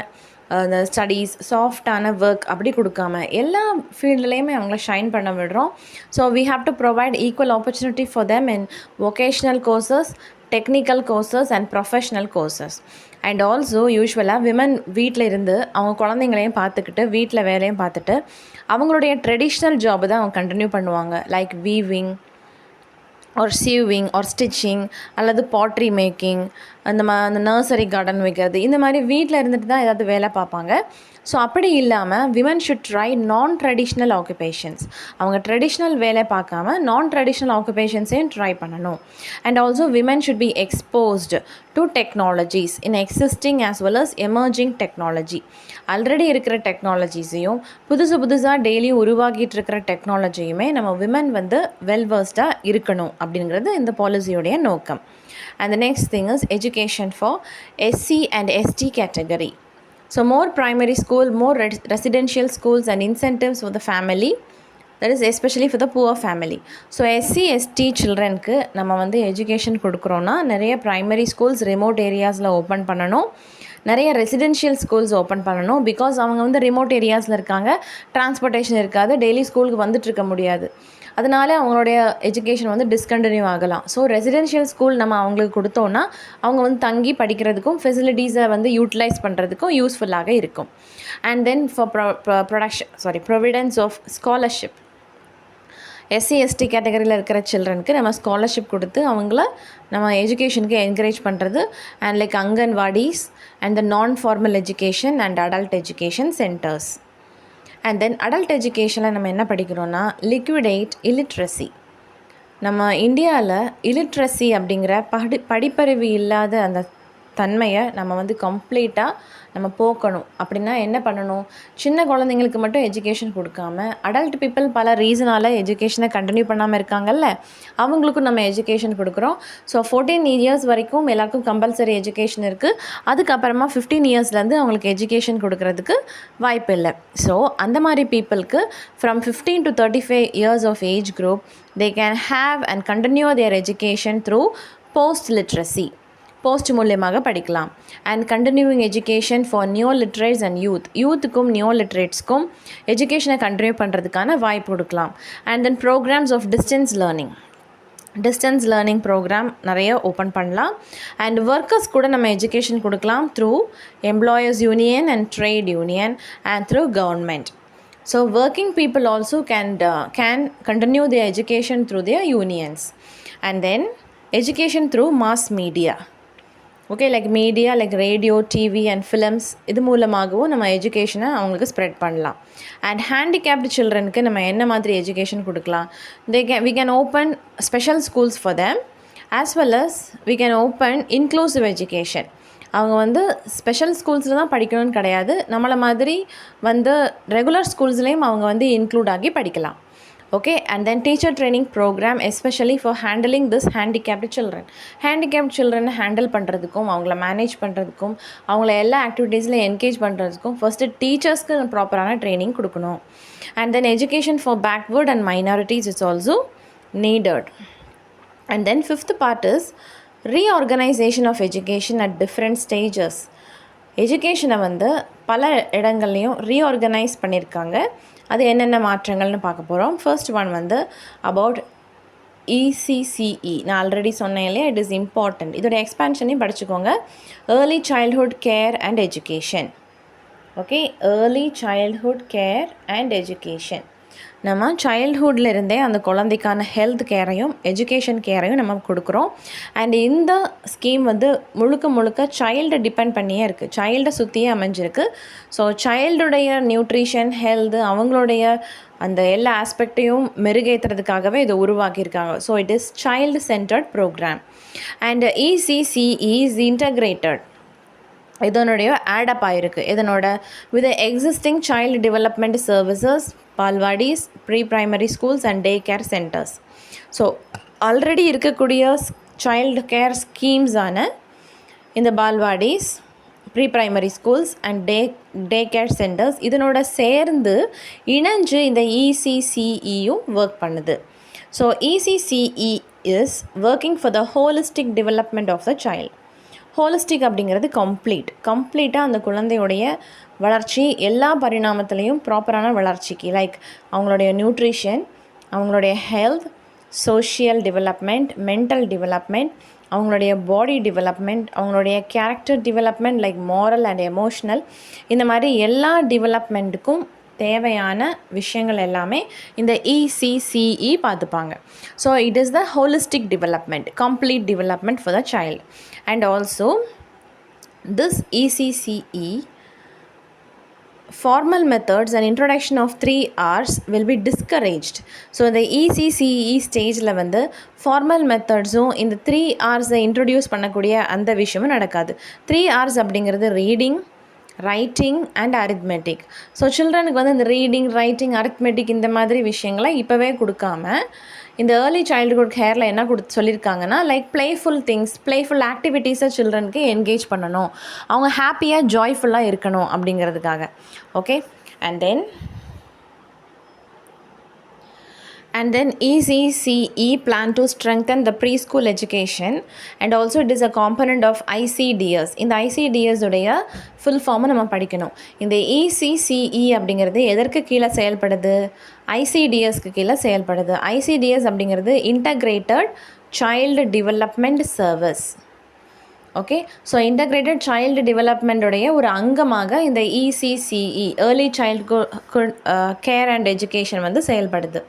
அந்த ஸ்டடீஸ், சாஃப்டான ஒர்க் அப்படி கொடுக்காம எல்லா ஃபீல்ட்லேயுமே அவங்கள ஷைன் பண்ண விடுறோம். So we have to provide equal opportunity for them in vocational courses, technical courses and professional courses. And also யூஸ்வலாக விமன் வீட்டில் இருந்து அவங்க குழந்தைங்களையும் பார்த்துக்கிட்டு வீட்டில் வேலையும் பார்த்துட்டு அவங்களுடைய ட்ரெடிஷ்னல் ஜாபு தான் அவங்க கண்டினியூ பண்ணுவாங்க. Like weaving R சீவிங் R stitching அல்லது பாட்ரி மேக்கிங், அந்த நர்சரி கார்டன் வைக்கிறது, இந்த மாதிரி வீட்டில் இருந்துட்டு தான் ஏதாவது வேலை பார்ப்பாங்க. ஸோ அப்படி இல்லாமல் women should try non traditional occupations. அவங்க ட்ரெடிஷ்னல் வேலை பார்க்காம நான் ட்ரெடிஷ்னல் ஆக்குபேஷன்ஸையும் ட்ரை பண்ணணும். And also women should be exposed to technologies in existing as well as emerging technology. Already இருக்கிற டெக்னாலஜிஸையும் புதுசாக டெய்லியும் உருவாக்கிட்டு இருக்கிற டெக்னாலஜியுமே நம்ம விமன் வந்து வெல்வர்ஸ்டாக இருக்கணும் அப்படிங்கிறது இந்த பாலிசியோடைய நோக்கம். And the next thing is education for SC and ST category. So more primary school, more residential schools and incentives for the family, that is especially for the poor family. So SC ST childrenக்கு நம்ம வந்து education கொடுக்குறோன்னா நிறைய primary schools remote ஏரியாஸில் open பண்ணணும், நிறைய residential schools open பண்ணணும். Because அவங்க வந்து remote ஏரியாஸில் இருக்காங்க, transportation இருக்காது, டெய்லி ஸ்கூலுக்கு வந்துட்டுருக்க முடியாது, அதனால் அவங்களுடைய எஜுகேஷன் வந்து டிஸ்கண்டினியூ ஆகலாம். ஸோ ரெசிடென்ஷியல் ஸ்கூல் நம்ம அவங்களுக்கு கொடுத்தோன்னா அவங்க வந்து தங்கி படிக்கிறதுக்கும் ஃபெசிலிட்டிஸை வந்து யூட்டிலைஸ் பண்ணுறதுக்கும் யூஸ்ஃபுல்லாக இருக்கும். And then for providence of scholarship, SC ST கேட்டகரியில் இருக்கிற சில்ட்ரனுக்கு நம்ம ஸ்காலர்ஷிப் கொடுத்து அவங்கள நம்ம எஜுகேஷனுக்கு என்கரேஜ் பண்ணுறது. And like anganwadis and the non formal education and adult education centres. And then adult எஜுகேஷனில் நம்ம என்ன படிக்கிறோன்னா லிக்விடேட் இல்லிட்ரஸி. நம்ம இந்தியாவில் இல்லிட்ரஸி அப்படிங்கிற படிப்பறிவு இல்லாத அந்த தன்மையை நம்ம வந்து கம்ப்ளீட்டாக நம்ம போக்கணும். அப்படின்னா என்ன பண்ணணும்? சின்ன குழந்தைங்களுக்கு மட்டும் எஜுகேஷன் கொடுக்காம அடல்ட் பீப்புள் பல ரீசனால் எஜுகேஷனை கண்டினியூ பண்ணாமல் இருக்காங்கல்ல, அவங்களுக்கும் நம்ம எஜுகேஷன் கொடுக்குறோம். ஸோ 14 இயர்ஸ் வரைக்கும் எல்லாருக்கும் கம்பல்சரி எஜுகேஷன் இருக்குது. அதுக்கப்புறமா 15 இயர்ஸ்லேருந்து அவங்களுக்கு எஜுகேஷன் கொடுக்கறதுக்கு வாய்ப்பு இல்லை. ஸோ அந்த மாதிரி பீப்புளுக்கு from 15 to 35 years of age group they can have and continue their education through post literacy. Post மூலியமாக படிக்கலாம். And continuing education for new literates and யூத்துக்கும் நியூ லிட்ரேட்ஸ்க்கும் எஜுகேஷனை கண்டினியூ பண்ணுறதுக்கான வாய்ப்பு கொடுக்கலாம். And then programmes of distance learning programme நிறைய open பண்ணலாம். அண்ட் ஒர்க்கர்ஸ் கூட நம்ம எஜுகேஷன் கொடுக்கலாம் through employers union and trade union and through government. So working people also can continue their education through their unions. And then education through mass media. Okay, like media like radio, TV and films, இது மூலமாகவும் நம்ம எஜுகேஷனை அவங்களுக்கு spread பண்ணலாம். And handicapped சில்ட்ரனுக்கு நம்ம என்ன மாதிரி education கொடுக்கலாம்? we can open special schools for them as well as we can open inclusive education. அவங்க வந்து ஸ்பெஷல் ஸ்கூல்ஸில் தான் படிக்கணும்னு கிடையாது, நம்மளை மாதிரி வந்து ரெகுலர் ஸ்கூல்ஸ்லேயும் அவங்க வந்து இன்க்ளூட் ஆகி படிக்கலாம். Okay, and then teacher training programme especially for handling this handicapped சில்ட்ரனை ஹேண்டில் பண்ணுறதுக்கும் அவங்கள மேனேஜ் பண்ணுறதுக்கும் அவங்கள எல்லா ஆக்டிவிட்டீஸில் என்கேஜ் பண்ணுறதுக்கும் ஃபஸ்ட்டு டீச்சர்ஸ்க்கு ப்ராப்பரான ட்ரைனிங் கொடுக்கணும். And then education for backward and minorities it's also needed. And then fifth part is reorganisation of education at different stages. எஜுகேஷனை வந்து பல இடங்கள்லையும் ரீஆர்கனைஸ் பண்ணியிருக்காங்க. அது என்னென்ன மாற்றங்கள்னு பார்க்க போகிறோம். ஃபர்ஸ்ட் ஒன் வந்து அபவுட் ECCE. நான் ஆல்ரெடி சொன்னேன் இல்லையா, இட் இஸ் இம்பார்ட்டண்ட். இதோட எக்ஸ்பேன்ஷனையும் படிச்சுக்கோங்க. Early childhood care and education. Okay, early childhood care and education. நம்ம சைல்ட்ஹுட்டில் இருந்தே அந்த குழந்தைக்கான ஹெல்த் கேரையும் எஜுகேஷன் கேரையும் நம்ம கொடுக்குறோம். அண்ட் இந்த ஸ்கீம் வந்து முழுக்க முழுக்க சைல்டை டிபெண்ட் பண்ணியே இருக்குது, சைல்டை சுற்றியே அமைஞ்சிருக்கு. ஸோ சைல்டுடைய நியூட்ரிஷன் ஹெல்த் அவங்களுடைய அந்த எல்லா ஆஸ்பெக்டையும் மெருகேற்றுறதுக்காகவே இதை உருவாக்கியிருக்காங்க. So it is child centred programme. And ECCE is integrated, இதனுடைய ஆடப் ஆகிருக்கு இதனோட with existing child development services, balwadis, pre primary schools and day care centres. So already இருக்கக்கூடிய சைல்டு கேர் ஸ்கீம்ஸான இந்த balwadis, pre primary schools and day care centres இதனோட சேர்ந்து இணைஞ்சு இந்த ECCEயும் ஒர்க் பண்ணுது. So ECCE is working for the holistic development of the child. Holistic அப்படிங்கிறது கம்ப்ளீட்டாக அந்த குழந்தையுடைய வளர்ச்சி எல்லா பரிணாமத்துலேயும் ப்ராப்பரான வளர்ச்சிக்கு, லைக் அவங்களுடைய நியூட்ரிஷன், அவங்களுடைய health, social development, mental development, அவங்களுடைய பாடி டெவலப்மெண்ட், அவங்களுடைய character development like moral and emotional, இந்த மாதிரி எல்லா டெவலப்மெண்ட்டுக்கும் தேவையான விஷயங்கள் எல்லாமே இந்த ECCE பார்த்துப்பாங்க. So it is the holistic development, complete development for the child. And also this ECCE formal methods and introduction of 3 R's will be discouraged. So the ECCE ஸ்டேஜில் வந்து ஃபார்மல் மெத்தட்ஸும் இந்த 3 R'ஸை இன்ட்ரடியூஸ் பண்ணக்கூடிய அந்த விஷயமும் நடக்காது. 3 R's அப்படிங்கிறது reading, writing and arithmetic. So சில்ட்ரனுக்கு வந்து இந்த ரீடிங், ரைட்டிங், அரித்மெட்டிக் இந்த மாதிரி விஷயங்களை இப்போவே கொடுக்காம இந்த ஏர்லி சைல்டுஹுட் கேரில் என்ன சொல்லியிருக்காங்கன்னா, லைக் பிளேஃபுல் ஆக்டிவிட்டீஸை சில்ட்ரனுக்கு என்கேஜ் பண்ணணும், அவங்க ஹாப்பியாக ஜாய்ஃபுல்லாக இருக்கணும் அப்படிங்கிறதுக்காக. Okay, and then ECCE plan to strengthen the preschool education, and also it is a component of ICDS. இந்த ICDS உடைய ஃபுல் ஃபார்மை நம்ம படிக்கணும். இந்த ECCE அப்படிங்கிறது எதற்கு கீழே செயல்படுது? ICDSக்கு கீழே செயல்படுது. ICDS அப்படிங்கிறது integrated child development service. Okay, so integrated child டெவலப்மெண்ட்டுடைய ஒரு அங்கமாக இந்த ECCE early childhood care and education வந்து செயல்படுது.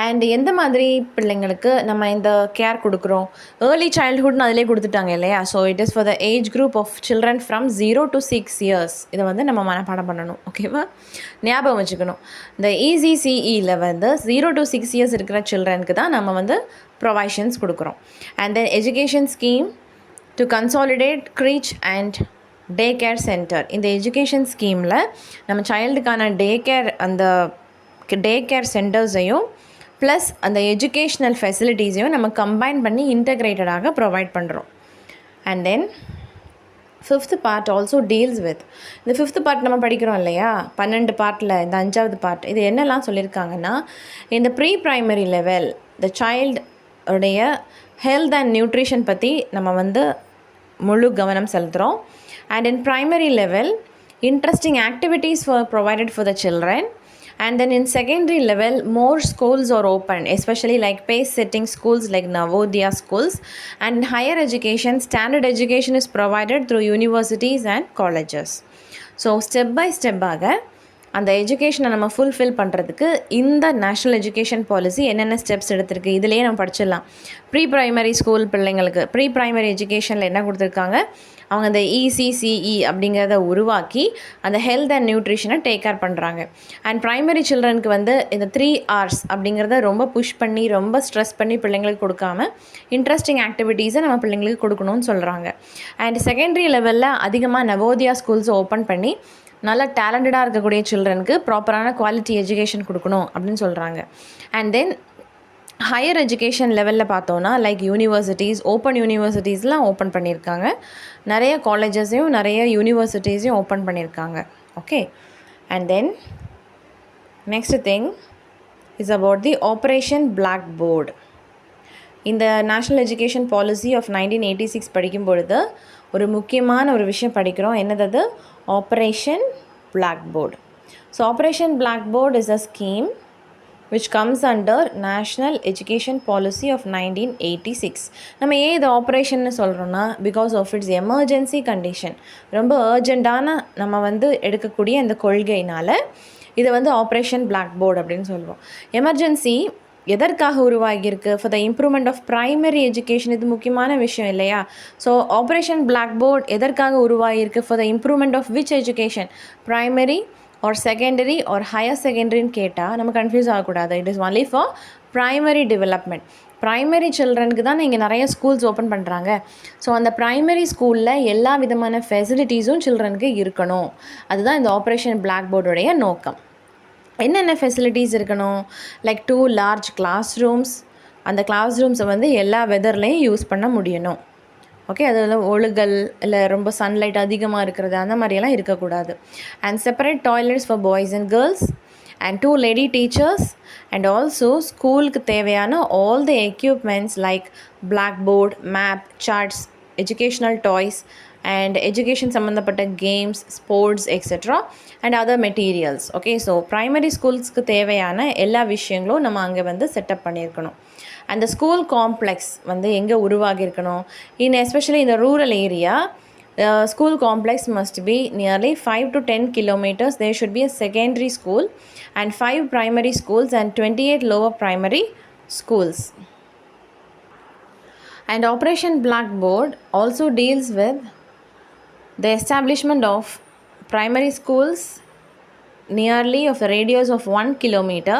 அண்ட் எந்த மாதிரி பிள்ளைங்களுக்கு நம்ம இந்த கேர் கொடுக்குறோம்? ஏர்லி சைல்டுஹுட்னு அதிலே கொடுத்துட்டாங்க இல்லையா? So it is for the age group of children from 0 to 6 years. இதை வந்து நம்ம மனப்பாடம் பண்ணணும், ஓகேவா? ஞாபகம் வச்சுக்கணும். இந்த ECCEயில் வந்து 0 to 6 years இருக்கிற சில்ட்ரனுக்கு தான் நம்ம வந்து ப்ரொவைஷன்ஸ் கொடுக்குறோம். And then education scheme to consolidate creche and day care centre. இந்த எஜுகேஷன் ஸ்கீமில் நம்ம சைல்டுக்கான டே கேர் சென்டர்ஸையும் ப்ளஸ் அந்த எஜுகேஷ்னல் ஃபெசிலிட்டிஸையும் நம்ம கம்பைன் பண்ணி இன்டகிரேட்டடாக ப்ரொவைட் பண்ணுறோம். And then 5th part also deals with, இந்த 5th பார்ட் நம்ம படிக்கிறோம் இல்லையா, 12 பார்ட்டில் இந்த 5வது பார்ட் இது என்னெல்லாம் சொல்லியிருக்காங்கன்னா, இந்த pre primary level the child உடைய ஹெல்த் அண்ட் நியூட்ரிஷன் பற்றி நம்ம வந்து முழு கவனம் செலுத்துகிறோம். And in primary level interesting activities provided for the children. And then in secondary level, more schools are opened, especially like pace-setting schools like Navodaya schools. And in higher education, standard education is provided through universities and colleges. So step by step அந்த எஜுகேஷனை நம்ம fulfil பண்ணுறதுக்கு இந்த national education policy என்னென்ன steps எடுத்திருக்கு இதிலேயே நம்ம படிச்சிடலாம். Pre primary school பிள்ளைங்களுக்கு ப்ரீ ப்ரைமரி எஜுகேஷனில் என்ன கொடுத்துருக்காங்க, அவங்க அந்த ECCE அப்படிங்கிறத உருவாக்கி அந்த ஹெல்த் அண்ட் நியூட்ரிஷனை டேக் கேர் பண்ணுறாங்க. அண்ட் ப்ரைமரி சில்ட்ரனுக்கு வந்து இந்த 3 R's அப்படிங்கிறத ரொம்ப புஷ் பண்ணி ரொம்ப ஸ்ட்ரெஸ் பண்ணி பிள்ளைங்களுக்கு கொடுக்காம இன்ட்ரெஸ்டிங் ஆக்டிவிட்டீஸை நம்ம பிள்ளைங்களுக்கு கொடுக்கணும்னு சொல்கிறாங்க. அண்ட் செகண்டரி லெவலில் அதிகமாக நவோதயா ஸ்கூல்ஸை ஓப்பன் பண்ணி நல்லா டேலண்டடாக இருக்கக்கூடிய சில்ட்ரனுக்கு ப்ராப்பரான குவாலிட்டி எஜுகேஷன் கொடுக்கணும் அப்படின்னு சொல்கிறாங்க. அண்ட் தென் ஹையர் எஜுகேஷன் லெவலில் பார்த்தோன்னா லைக் யூனிவர்சிட்டிஸ், ஓப்பன் யூனிவர்சிட்டிஸ்லாம் ஓப்பன் பண்ணியிருக்காங்க, நிறைய காலேஜஸையும் நிறைய யூனிவர்சிட்டிஸையும் ஓப்பன் பண்ணியிருக்காங்க. Okay, and then next thing is about the operation Blackboard. இந்த நேஷ்னல் எஜுகேஷன் பாலிசி ஆஃப் 1986 படிக்கும் பொழுது ஒரு முக்கியமான ஒரு விஷயம் படிக்கிறோம். என்னது? Operation Blackboard. So operation Blackboard is a scheme which comes under National Education Policy of 1986. நம்ம ஏன் இது ஆப்ரேஷன்னு சொல்கிறோன்னா, because of its emergency condition, ரொம்ப அர்ஜெண்ட்டான நம்ம வந்து எடுக்கக்கூடிய அந்த கொள்கையினால் இது வந்து ஆப்ரேஷன் Blackboard அப்படின்னு சொல்லுவோம். எமர்ஜென்சி எதற்காக உருவாகியிருக்கு? For the improvement of primary education. இது முக்கியமான விஷயம் இல்லையா? ஸோ ஆப்ரேஷன் Blackboard எதற்காக உருவாகியிருக்கு? For the improvement of which education? Primary or secondary or higher செகண்டரின்னு கேட்டால் நம்ம கன்ஃபியூஸ் ஆகக்கூடாது. It is only for primary development. Primary சில்ட்ரனுக்கு தான் இங்கே நிறைய ஸ்கூல்ஸ் ஓப்பன் பண்ணுறாங்க. ஸோ அந்த ப்ரைமரி ஸ்கூலில் எல்லா விதமான ஃபெசிலிட்டிஸும் சில்ட்ரனுக்கு இருக்கணும். அதுதான் இந்த ஆப்ரேஷன் Blackboard-உடைய நோக்கம். என்னென்ன ஃபெசிலிட்டிஸ் இருக்கணும்? Like 2 large class rooms. அந்த கிளாஸ் ரூம்ஸை வந்து எல்லா வெதர்லேயும் யூஸ் பண்ண முடியணும். ஓகே, அதில் ஒழுகல் இல்லை ரொம்ப சன்லைட் அதிகமாக இருக்கிறது அந்த மாதிரியெல்லாம் இருக்கக்கூடாது. And separate toilets for boys and girls and 2 lady teachers. And also ஸ்கூலுக்கு தேவையான all the equipments like Blackboard, map, charts, educational toys and education சம்மந்தப்பட்ட games, sports etcetera and other materials. Okay, so primary ஸ்கூல்ஸ்க்கு தேவையான எல்லா விஷயங்களும் நம்ம அங்கே வந்து செட்டப் பண்ணியிருக்கணும். அந்த ஸ்கூல் காம்ப்ளெக்ஸ் வந்து எங்கே உருவாகியிருக்கணும்? எஸ்பெஷலி இந்த rural area, school complex must be nearly 5 to 10 kilometers. There should be a secondary school and 5 primary schools and 28 lower primary schools. And Operation Blackboard also deals with the establishment of primary schools nearly of the radius of 1 kilometer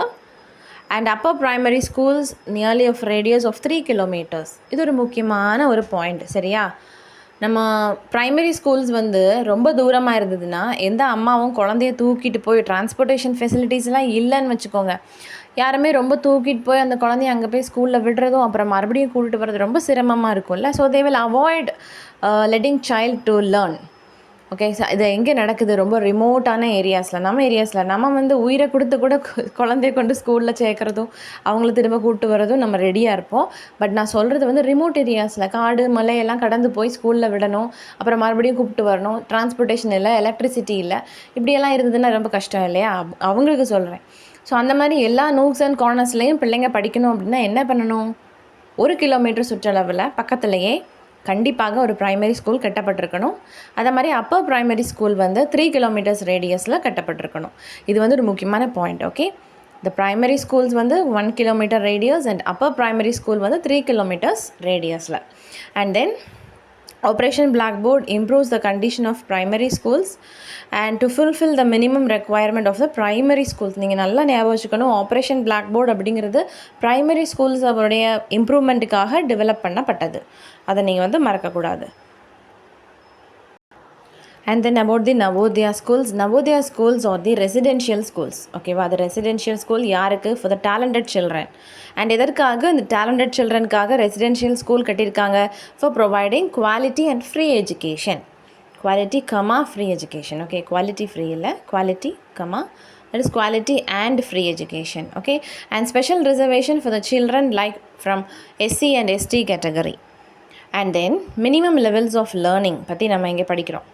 and upper primary schools nearly of radius of 3 kilometers. இது ஒரு முக்கியமான ஒரு point. சரியா? நம்ம primary schools வந்து ரொம்ப தூரமாக இருந்ததுன்னா எந்த அம்மாவும் குழந்தைய தூக்கிட்டு போய் டிரான்ஸ்போர்ட்டேஷன் ஃபெசிலிட்டிஸ்லாம் இல்லைன்னு வச்சுக்கோங்க, யாருமே ரொம்ப தூக்கிட்டு போய் அந்த குழந்தைய அங்கே போய் ஸ்கூலில் விடுறதும் அப்புறம் மறுபடியும் கூட்டிகிட்டு வர்றது ரொம்ப சிரமமாக இருக்கும்ல. So they will avoid letting child to learn. Okay, இது எங்கே நடக்குது? ரொம்ப ரிமோட்டான ஏரியாஸில், நம்ம ஏரியாஸில் நம்ம வந்து உயிரை கொடுத்து கூட குழந்தைய கொண்டு ஸ்கூலில் சேர்க்குறதும் அவங்கள திரும்ப கூப்பிட்டு வரதும் நம்ம ரெடியாக இருப்போம். பட் நான் சொல்கிறது வந்து ரிமோட் ஏரியாஸில் காடு மலையெல்லாம் கடந்து போய் ஸ்கூலில் விடணும், அப்புறம் மறுபடியும் கூப்பிட்டு வரணும், டிரான்ஸ்போர்ட்டேஷன் இல்லை, எலக்ட்ரிசிட்டி இல்லை, இப்படியெல்லாம் இருந்ததுன்னா ரொம்ப கஷ்டம் இல்லையா? அவங்களுக்கு சொல்கிறேன். ஸோ அந்த மாதிரி எல்லா நூக்ஸ் அண்ட் கார்னர்ஸ்லேயும் பிள்ளைங்க படிக்கணும் அப்படின்னா என்ன பண்ணணும்? 1 கிலோமீட்டர் சுற்றளவில் பக்கத்துலேயே கண்டிப்பாக ஒரு ப்ரைமரி ஸ்கூல் கட்டப்பட்டிருக்கணும். அதே மாதிரி அப்பர் ப்ரைமரி ஸ்கூல் வந்து 3 கிலோமீட்டர்ஸ் ரேடியஸில் கட்டப்பட்டிருக்கணும். இது வந்து ஒரு முக்கியமான point. Okay, the primary schools வந்து 1 kilometre radius and upper primary school வந்து 3 கிலோமீட்டர்ஸ் ரேடியஸில். And then Operation Blackboard improves the condition of primary schools and to fulfill the minimum requirement of the primary schools. நீங்கள் நல்லா ஞாபகம் வச்சுக்கணும், operation Blackboard அப்படிங்கிறது primary schools அவருடைய இம்ப்ரூவ்மெண்ட்டுக்காக develop பண்ணப்பட்டது. அதை நீங்கள் வந்து மறக்கக்கூடாது. And then about the Navodaya schools. Navodaya schools are the residential schools. ஓகேவா? அது ரெசிடென்ஷியல் ஸ்கூல் யாருக்கு? For the talented children. And எதற்காக இந்த டேலண்டட் சில்ட்ரனுக்காக ரெசிடென்ஷியல் ஸ்கூல் கட்டியிருக்காங்க? For providing quality and free education. Quality comma free education. Okay, quality free இல்லை, quality comma, that is quality and free education. Okay, and special reservation for the children like from SC and ST category. And then minimum levels of learning பற்றி நம்ம இங்கே படிக்கிறோம்.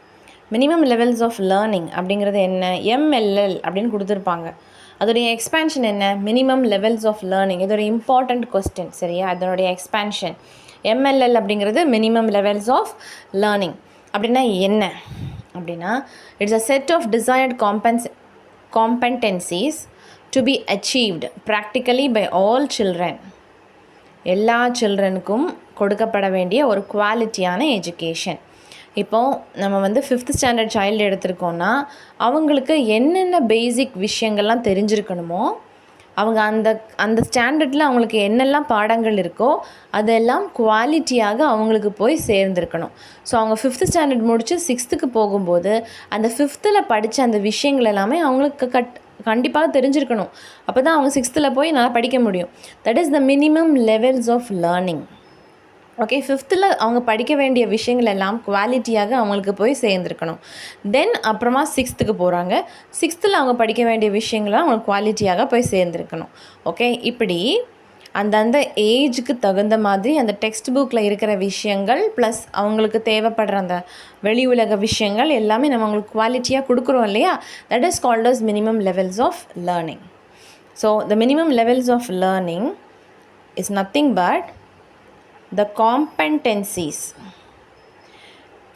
Minimum levels of learning அப்படிங்கிறது என்ன? MLL அப்படின்னு கொடுத்துருப்பாங்க. அதோடைய expansion என்ன? Minimum levels of learning. இது ஒரு இம்பார்ட்டண்ட் கொஸ்டின். சரியா? அதனுடைய எக்ஸ்பேன்ஷன் MLL அப்படிங்கிறது மினிமம் லெவல்ஸ் ஆஃப் லேர்னிங். அப்படின்னா என்ன அப்படின்னா, it's a set of desired competencies to be achieved practically by all children. எல்லா சில்ட்ரனுக்கும் கொடுக்கப்பட வேண்டிய ஒரு குவாலிட்டியான எஜுகேஷன். இப்போது நம்ம வந்து 5th ஸ்டாண்டர்ட் சைல்டு எடுத்திருக்கோன்னா அவங்களுக்கு என்னென்ன பேசிக் விஷயங்கள்லாம் தெரிஞ்சிருக்கணுமோ, அவங்க அந்த ஸ்டாண்டர்டில் அவங்களுக்கு என்னெல்லாம் பாடங்கள் இருக்கோ அதெல்லாம் குவாலிட்டியாக அவங்களுக்கு போய் சேர்ந்துருக்கணும். ஸோ அவங்க 5th ஸ்டாண்டர்ட் முடித்து 6th போகும்போது அந்த 5th படித்த அந்த விஷயங்கள் எல்லாமே அவங்களுக்கு கண்டிப்பாக தெரிஞ்சிருக்கணும். அப்போ தான் அவங்க 6th போய் நல்லா படிக்க முடியும். That is the minimum levels of learning. Okay, 5th அவங்க படிக்க வேண்டிய விஷயங்கள் எல்லாம் குவாலிட்டியாக அவங்களுக்கு போய் சேர்ந்துருக்கணும். தென் அப்புறமா 6th போகிறாங்க. 6th அவங்க படிக்க வேண்டிய விஷயங்கள்லாம் அவங்களுக்கு குவாலிட்டியாக போய் சேர்ந்துருக்கணும். ஓகே, இப்படி அந்தந்த ஏஜுக்கு தகுந்த மாதிரி அந்த டெக்ஸ்ட் புக்கில் இருக்கிற விஷயங்கள் ப்ளஸ் அவங்களுக்கு தேவைப்படுற அந்த வெளி உலக விஷயங்கள் எல்லாமே நம்ம அவங்களுக்கு குவாலிட்டியாக கொடுக்குறோம் இல்லையா? That is called as minimum levels of learning. So the minimum levels of learning is nothing but the competencies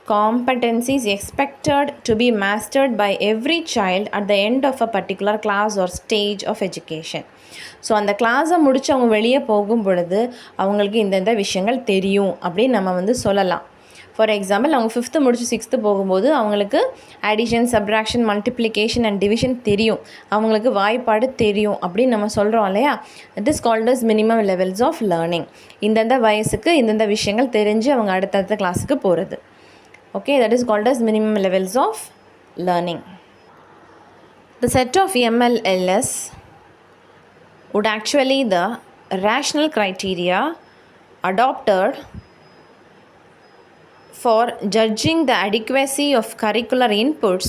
competencies expected to be mastered by every child at the end of a particular class or stage of education. So அந்த கிளாஸை முடித்து அவங்க வெளியே போகும் பொழுது அவங்களுக்கு இந்தந்த விஷயங்கள் தெரியும் அப்படின்னு நம்ம வந்து சொல்லலாம். ஃபார் எக்ஸாம்பிள் அவங்க 5th முடிச்சு 6th போகும்போது அவங்களுக்கு addition, subtraction, multiplication and division தெரியும், அவங்களுக்கு வாய்ப்பாடு தெரியும் அப்படின்னு நம்ம சொல்கிறோம் இல்லையா. That is called as minimum levels of learning. இந்தந்த வயசுக்கு இந்தந்த விஷயங்கள் தெரிஞ்சு அவங்க அடுத்தடுத்த கிளாஸுக்கு போகிறது. Okay, that is called as minimum levels of learning. The set of MLLS would actually the rational criteria adopted for judging the adequacy of curricular inputs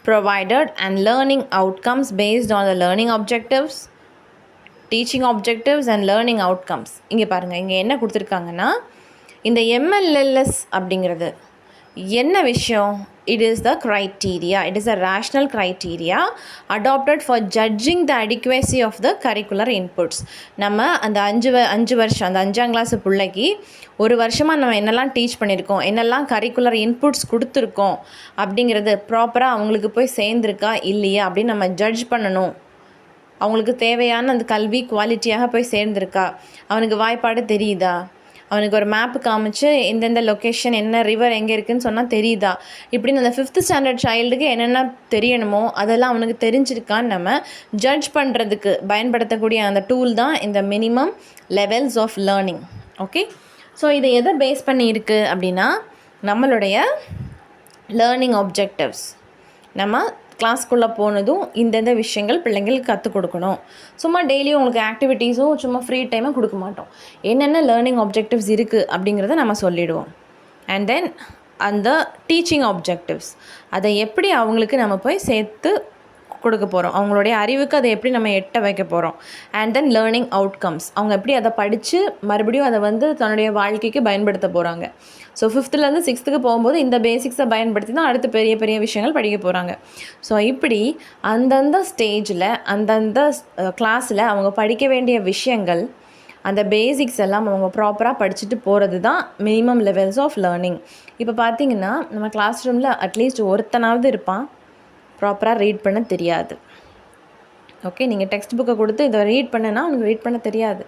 provided and learning outcomes based on the learning objectives, teaching objectives and learning outcomes. இங்கே பாருங்கள், இங்கே என்ன கொடுத்துருக்காங்கன்னா இந்த MLLS அப்படிங்கிறது என்ன விஷயம்? It is the criteria. It is a rational criteria adopted for judging the adequacy of the curricular inputs. நம்ம அந்த 5 வருஷம், அந்த 5ஆம் கிளாஸ் பிள்ளைக்கு ஒரு வருஷமாக நம்ம என்னெல்லாம் டீச் பண்ணியிருக்கோம், என்னெல்லாம் கரிக்குலர் இன்புட்ஸ் கொடுத்துருக்கோம் அப்படிங்கிறது ப்ராப்பராக அவங்களுக்கு போய் சேர்ந்துருக்கா இல்லையா அப்படின்னு நம்ம ஜட்ஜ் பண்ணணும். அவங்களுக்கு தேவையான அந்த கல்வி குவாலிட்டியாக போய் சேர்ந்துருக்கா, அவனுக்கு வாய்ப்பாடு தெரியுதா, அவனுக்கு ஒரு மேப்பு காமிச்சு எந்தெந்த லொக்கேஷன், என்ன ரிவர் எங்கே இருக்குதுன்னு சொன்னால் தெரியுதா, இப்படின்னு அந்த 5th ஸ்டாண்டர்ட் சைல்டுக்கு என்னென்ன தெரியணுமோ அதெல்லாம் அவனுக்கு தெரிஞ்சிருக்கான்னு நம்ம ஜட்ஜ் பண்ணுறதுக்கு பயன்படுத்தக்கூடிய அந்த டூல் தான் இந்த minimum levels of learning. Okay, so இதை எதை பேஸ் பண்ணி இருக்குது அப்படின்னா நம்மளுடைய லேர்னிங் ஆப்ஜெக்டிவ்ஸ். நம்ம கிளாஸ்க்குள்ளே போனதும் இந்தந்த விஷயங்கள் பிள்ளைங்களுக்கு கற்றுக் கொடுக்கணும். சும்மா டெய்லியும் உங்களுக்கு ஆக்டிவிட்டீஸும் சும்மா ஃப்ரீ டைமாக கொடுக்க மாட்டோம். என்னென்ன லேர்னிங் ஆப்ஜெக்டிவ்ஸ் இருக்குது அப்படிங்கிறத நம்ம சொல்லிவிடுவோம். அண்ட் தென் அந்த டீச்சிங் ஆப்ஜெக்டிவ்ஸ் அதை எப்படி அவங்களுக்கு நம்ம போய் சேர்த்து கொடுக்க போகிறோம், அவங்களுடைய அறிவுக்கு அதை எப்படி நம்ம எட்ட வைக்க போகிறோம். அண்ட் தென் லேர்னிங் அவுட்கம்ஸ், அவங்க எப்படி அதை படித்து மறுபடியும் அதை வந்து தன்னுடைய வாழ்க்கைக்கு பயன்படுத்த போகிறாங்க. ஸோ 5th 6th போகும்போது இந்த பேசிக்ஸை பயன்படுத்தி தான் அடுத்து பெரிய பெரிய விஷயங்கள் படிக்க போகிறாங்க. ஸோ இப்படி அந்தந்த ஸ்டேஜில் அந்தந்த கிளாஸில் அவங்க படிக்க வேண்டிய விஷயங்கள், அந்த பேசிக்ஸ் எல்லாம் அவங்க ப்ராப்பராக படிச்சுட்டு போகிறது தான் மினிமம் லெவல்ஸ் ஆஃப் லேர்னிங். இப்போ பார்த்திங்கன்னா நம்ம கிளாஸ் ரூமில் அட்லீஸ்ட் ஒருத்தனாவது இருப்பான் ப்ராப்பராக ரீட் பண்ண தெரியாது. ஓகே, நீங்கள் டெக்ஸ்ட் புக்கை கொடுத்து இதை ரீட் பண்ணனா அவனுக்கு ரீட் பண்ண தெரியாது,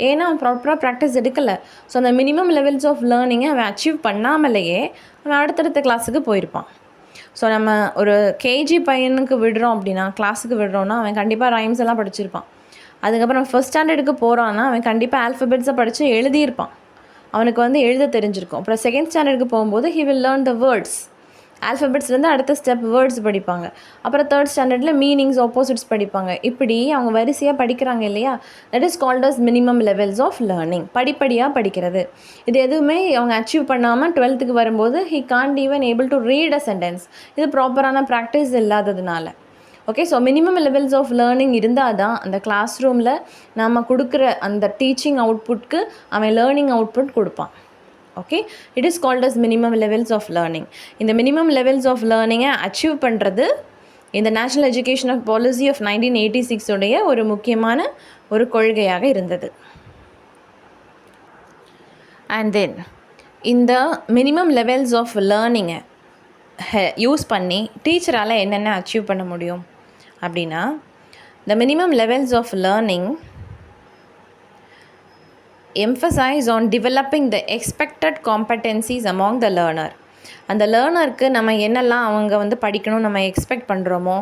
ஏன்னா அவன் ப்ராப்பராக ப்ராக்டிஸ் எடுக்கலை. ஸோ அந்த மினிமம் லெவல்ஸ் ஆஃப் லேர்னிங்கை அவன் அச்சீவ் பண்ணாமலேயே அவன் அடுத்தடுத்த கிளாஸுக்கு போயிருப்பான். ஸோ நம்ம ஒரு கேஜி பையனுக்கு விடுறோம் அப்படின்னா, கிளாஸுக்கு விடுறோன்னா அவன் கண்டிப்பாக ரைம்ஸ் எல்லாம் படிச்சிருப்பான். அதுக்கப்புறம் 1st ஸ்டாண்டர்டுக்கு போகிறான்னா அவன் கண்டிப்பாக ஆல்ஃபபெட்ஸை படித்து எழுதியிருப்பான், அவனுக்கு வந்து எழுத தெரிஞ்சிருக்கும். அப்புறம் 2nd ஸ்டாண்டர்டுக்கு போகும்போது he will learn the words. ஆல்ஃபபெட்ஸ்லேருந்து அடுத்த ஸ்டெப் வேர்ட்ஸ் படிப்பாங்க. அப்புறம் 3rd ஸ்டாண்டர்டில் மீனிங்ஸ், ஆப்போசிட்ஸ் படிப்பாங்க. இப்படி அவங்க வரிசையாக படிக்கிறாங்க இல்லையா. That is called as minimum levels of learning. படிப்படியாக படிக்கிறது. இது எதுவுமே அவங்க அச்சீவ் பண்ணாமல் 12th வரும்போது he can't even able to read a sentence. இது ப்ராப்பரான ப்ராக்டிஸ் இல்லாததுனால. Okay, so minimum levels of learning இருந்தால் தான் அந்த கிளாஸ் ரூமில் நம்ம கொடுக்குற அந்த டீச்சிங் அவுட்புட்க்கு அவன் லேர்னிங் அவுட்புட் கொடுப்பான். Okay, it is called as minimum levels of learning. இந்த மினிமம் லெவல்ஸ் ஆஃப் லேர்னிங்கை அச்சீவ் பண்ணுறது இந்த நேஷ்னல் எஜுகேஷன் பாலிசி ஆஃப் 1986 உடைய ஒரு முக்கியமான ஒரு கொள்கையாக இருந்தது. அண்ட் தென் இந்த மினிமம் லெவல்ஸ் ஆஃப் லேர்னிங்கை யூஸ் பண்ணி டீச்சரால் என்னென்ன அச்சீவ் பண்ண முடியும் அப்படின்னா, the minimum levels of learning emphasize on developing the expected competencies among the learner. அந்த லேர்னருக்கு நம்ம என்னெல்லாம் அவங்க வந்து படிக்கணும் நம்ம எக்ஸ்பெக்ட் பண்ணுறோமோ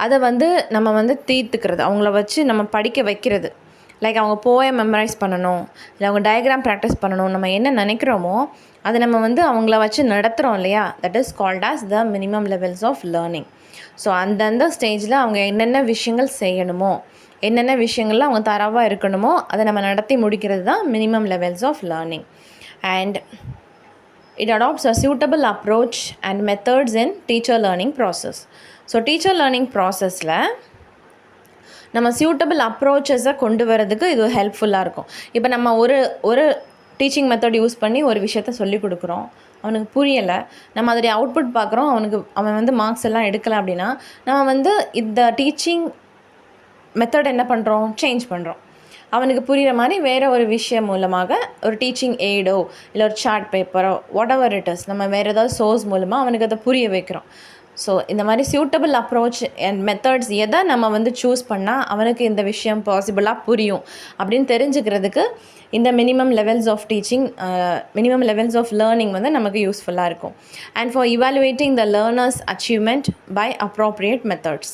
அதை வந்து நம்ம வந்து தீர்த்துக்கிறது, அவங்கள வச்சு நம்ம படிக்க வைக்கிறது. லைக் அவங்க போயம் மெமரைஸ் பண்ணணும், இல்லை அவங்க டயக்ராம் ப்ராக்டிஸ் பண்ணணும், நம்ம என்ன நினைக்கிறோமோ அதை நம்ம வந்து அவங்கள வச்சு நடத்துகிறோம் இல்லையா. That is called as the minimum levels of learning. So அந்தந்த ஸ்டேஜில் அவங்க என்னென்ன விஷயங்கள் செய்யணுமோ, என்னென்ன விஷயங்கள்லாம் அவங்க தரவாக இருக்கணுமோ அதை நம்ம நடத்தி முடிக்கிறது தான் minimum levels of learning. And it adapts a suitable approach and methods in teacher learning process. So teacher learning ப்ராசஸில் நம்ம சூட்டபிள் அப்ரோச்சஸை கொண்டு வரதுக்கு இது ஹெல்ப்ஃபுல்லாக இருக்கும். இப்போ நம்ம ஒரு டீச்சிங் மெத்தட் யூஸ் பண்ணி ஒரு விஷயத்த சொல்லிக் கொடுக்குறோம், அவனுக்கு புரியலை, நம்ம அதோடைய அவுட்புட் பார்க்குறோம், அவன் வந்து மார்க்ஸ் எல்லாம் எடுக்கலை அப்படின்னா நம்ம வந்து இந்த டீச்சிங் மெத்தட் என்ன பண்ணுறோம், சேஞ்ச் பண்ணுறோம். அவனுக்கு புரிகிற மாதிரி வேறு ஒரு விஷயம் மூலமாக ஒரு டீச்சிங் எய்டோ இல்லை ஒரு சார்ட் பேப்பரோ வாட் எவர் இட் இஸ் நம்ம வேறு ஏதாவது சோர்ஸ் மூலமாக அவனுக்கு அதை புரிய வைக்கிறோம். ஸோ இந்த மாதிரி சூட்டபிள் அப்ரோச் அண்ட் மெத்தட்ஸ் எதை நம்ம வந்து சூஸ் பண்ணால் அவனுக்கு இந்த விஷயம் பாசிபிளாக புரியும் அப்படின்னு தெரிஞ்சுக்கிறதுக்கு இந்த minimum levels of teaching minimum levels of learning வந்து நமக்கு யூஸ்ஃபுல்லாக இருக்கும். And for evaluating the learners achievement by appropriate methods.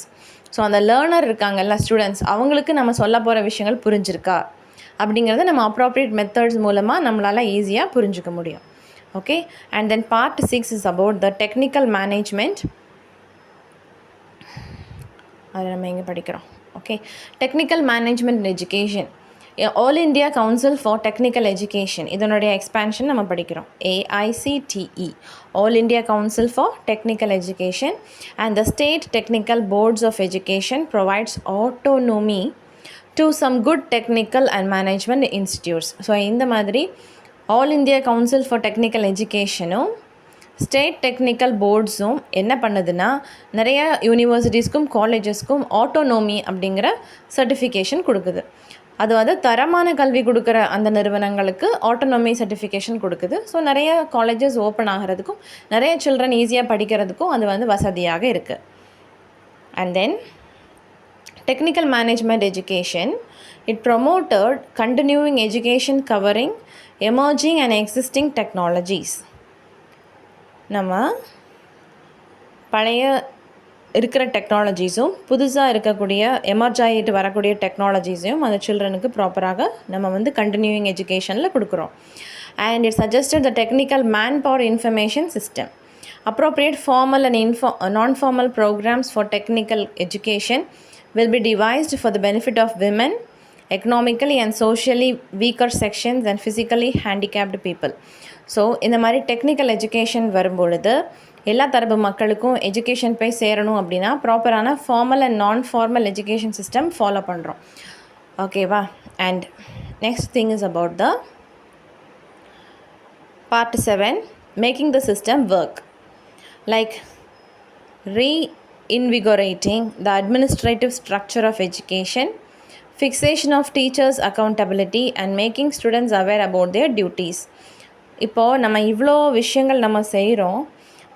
So அந்த லேர்னர் இருக்காங்கல்ல ஸ்டூடெண்ட்ஸ், அவங்களுக்கு நம்ம சொல்ல போகிற விஷயங்கள் புரிஞ்சிருக்கா அப்படிங்கிறத நம்ம அப்ரோப்ரியேட் மெத்தட்ஸ் மூலமாக நம்மளால் ஈஸியாக புரிஞ்சுக்க முடியும். Okay, and then part 6 is about the technical management. அதை நம்ம எங்கே படிக்கிறோம்? Okay, technical management education, all India council for technical education, இதனுடைய எக்ஸ்பேன்ஷன் நம்ம படிக்கிறோம். AICTE, all India council for technical education and the state technical boards of education provides autonomy to some good technical and management institutes. So இந்த மாதிரி all India council for technical எஜுகேஷனும் state technical போர்ட்ஸும் என்ன பண்ணுதுன்னா நிறைய யூனிவர்சிட்டிஸ்க்கும் காலேஜஸ்க்கும் ஆட்டோனோமி அப்படிங்கிற certification கொடுக்குது. அது வந்து தரமான கல்வி கொடுக்குற அந்த நிறுவனங்களுக்கு ஆட்டோனோமி சர்டிஃபிகேஷன் கொடுக்குது. ஸோ நிறைய காலேஜஸ் ஓப்பன் ஆகிறதுக்கும் நிறைய சில்ட்ரன் ஈஸியாக படிக்கிறதுக்கும் அது வந்து வசதியாக இருக்குது. And then technical management education, it promoted continuing education covering emerging and existing technologies. நம்ம பழைய இருக்கிற டெக்னாலஜிஸும் புதுசாக இருக்கக்கூடிய எமர்ஜ் ஆகிட்டு வரக்கூடிய டெக்னாலஜிஸையும் அந்த சில்ட்ரனுக்கு ப்ராப்பராக நம்ம வந்து கண்டினியூவிங் எஜுகேஷனில் கொடுக்குறோம். And it suggested the technical man power information system, appropriate formal and non-formal programs for technical education will be devised for the benefit of women, economically and socially weaker sections and physically handicapped people. So இந்த மாதிரி technical education வரும்பொழுது எல்லா தரப்பு மக்களுக்கும் education போய் சேரணும் அப்படின்னா ப்ராப்பரான ஃபார்மல் அண்ட் நான் ஃபார்மல் எஜுகேஷன் சிஸ்டம் ஃபாலோ பண்ணுறோம். ஓகேவா? And next thing is about the part 7, making the system work, like reinvigorating the administrative structure of education, fixation of teachers' accountability and making students aware about their duties. இப்போது நம்ம இவ்வளோ விஷயங்கள் நம்ம செய்கிறோம்,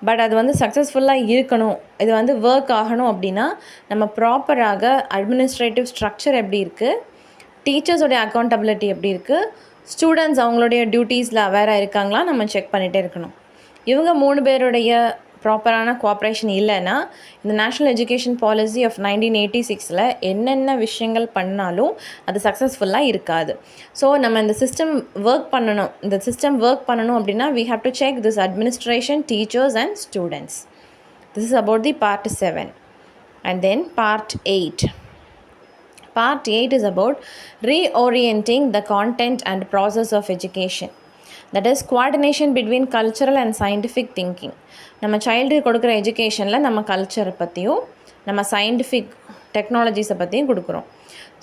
but அது வந்து சக்ஸஸ்ஃபுல்லாக இருக்கணும், இது வந்து ஒர்க் ஆகணும் அப்படின்னா நம்ம ப்ராப்பராக அட்மினிஸ்ட்ரேட்டிவ் ஸ்ட்ரக்சர் எப்படி இருக்குது, டீச்சர்ஸோடைய அக்கௌண்டபிலிட்டி எப்படி இருக்குது, ஸ்டூடெண்ட்ஸ் அவங்களுடைய டியூட்டீஸில் அவேராக இருக்காங்களா நம்ம செக் பண்ணிகிட்டே இருக்கணும். இவங்க 3 பேருடைய ப்ராப்பரான கோஆப்ரேஷன் இல்லைன்னா இந்த நேஷ்னல் எஜுகேஷன் பாலிசி ஆஃப் 1986 என்னென்ன விஷயங்கள் பண்ணாலும் அது சக்ஸஸ்ஃபுல்லாக இருக்காது. ஸோ நம்ம இந்த சிஸ்டம் ஒர்க் பண்ணணும் அப்படின்னா we have to check this administration, teachers and students. This is about the part 7. And then part 8. Part 8 is about reorienting the content and process of education. That is coordination between cultural and scientific thinking. நம்ம child கொடுக்குற எஜுகேஷனில் நம்ம கல்ச்சரை பற்றியும் நம்ம scientific டெக்னாலஜிஸை பற்றியும் கொடுக்குறோம்.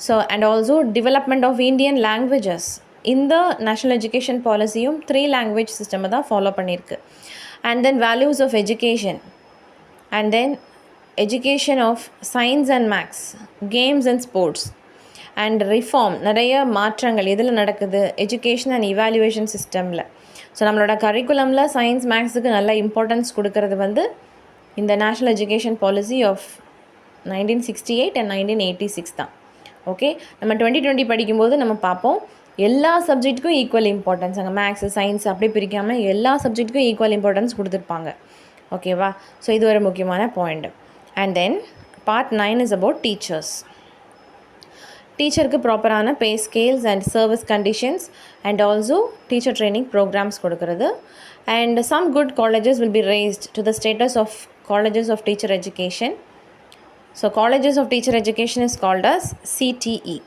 So and also development of Indian languages. இந்த நேஷ்னல் எஜுகேஷன் பாலிசியும் 3 லாங்குவேஜ் சிஸ்டமை தான் ஃபாலோ பண்ணியிருக்கு. And then values of education, and then education of science and maths, games and sports and reform. நிறைய மாற்றங்கள் எதில் நடக்குது, எஜுகேஷன் அண்ட் இவாலுவேஷன் சிஸ்டமில். ஸோ நம்மளோட கரிக்குலமில் சயின்ஸ் மேக்ஸுக்கு நல்ல இம்பார்ட்டன்ஸ் கொடுக்கறது வந்து இந்த நேஷ்னல் எஜுகேஷன் பாலிசி ஆஃப் 1968 அண்ட் 1986 தான். ஓகே, நம்ம 2020 படிக்கும்போது நம்ம பார்ப்போம் எல்லா சப்ஜெக்ட்டுக்கும் ஈக்குவல் இம்பார்ட்டன்ஸ், அங்கே மேக்ஸு சயின்ஸ் அப்படி பிரிக்காமல் எல்லா சப்ஜெக்ட்டுக்கும் ஈக்குவல் இம்பார்ட்டன்ஸ் கொடுத்துருப்பாங்க. ஓகேவா? ஸோ இது ஒரு முக்கியமான point. And then part 9 is about teachers. டீச்சருக்கு ப்ராப்பரான pay scales and service conditions and also teacher training programmes கொடுக்கறது. And some good colleges will be raised to the status of colleges of teacher education. So colleges of teacher education is called as CTE.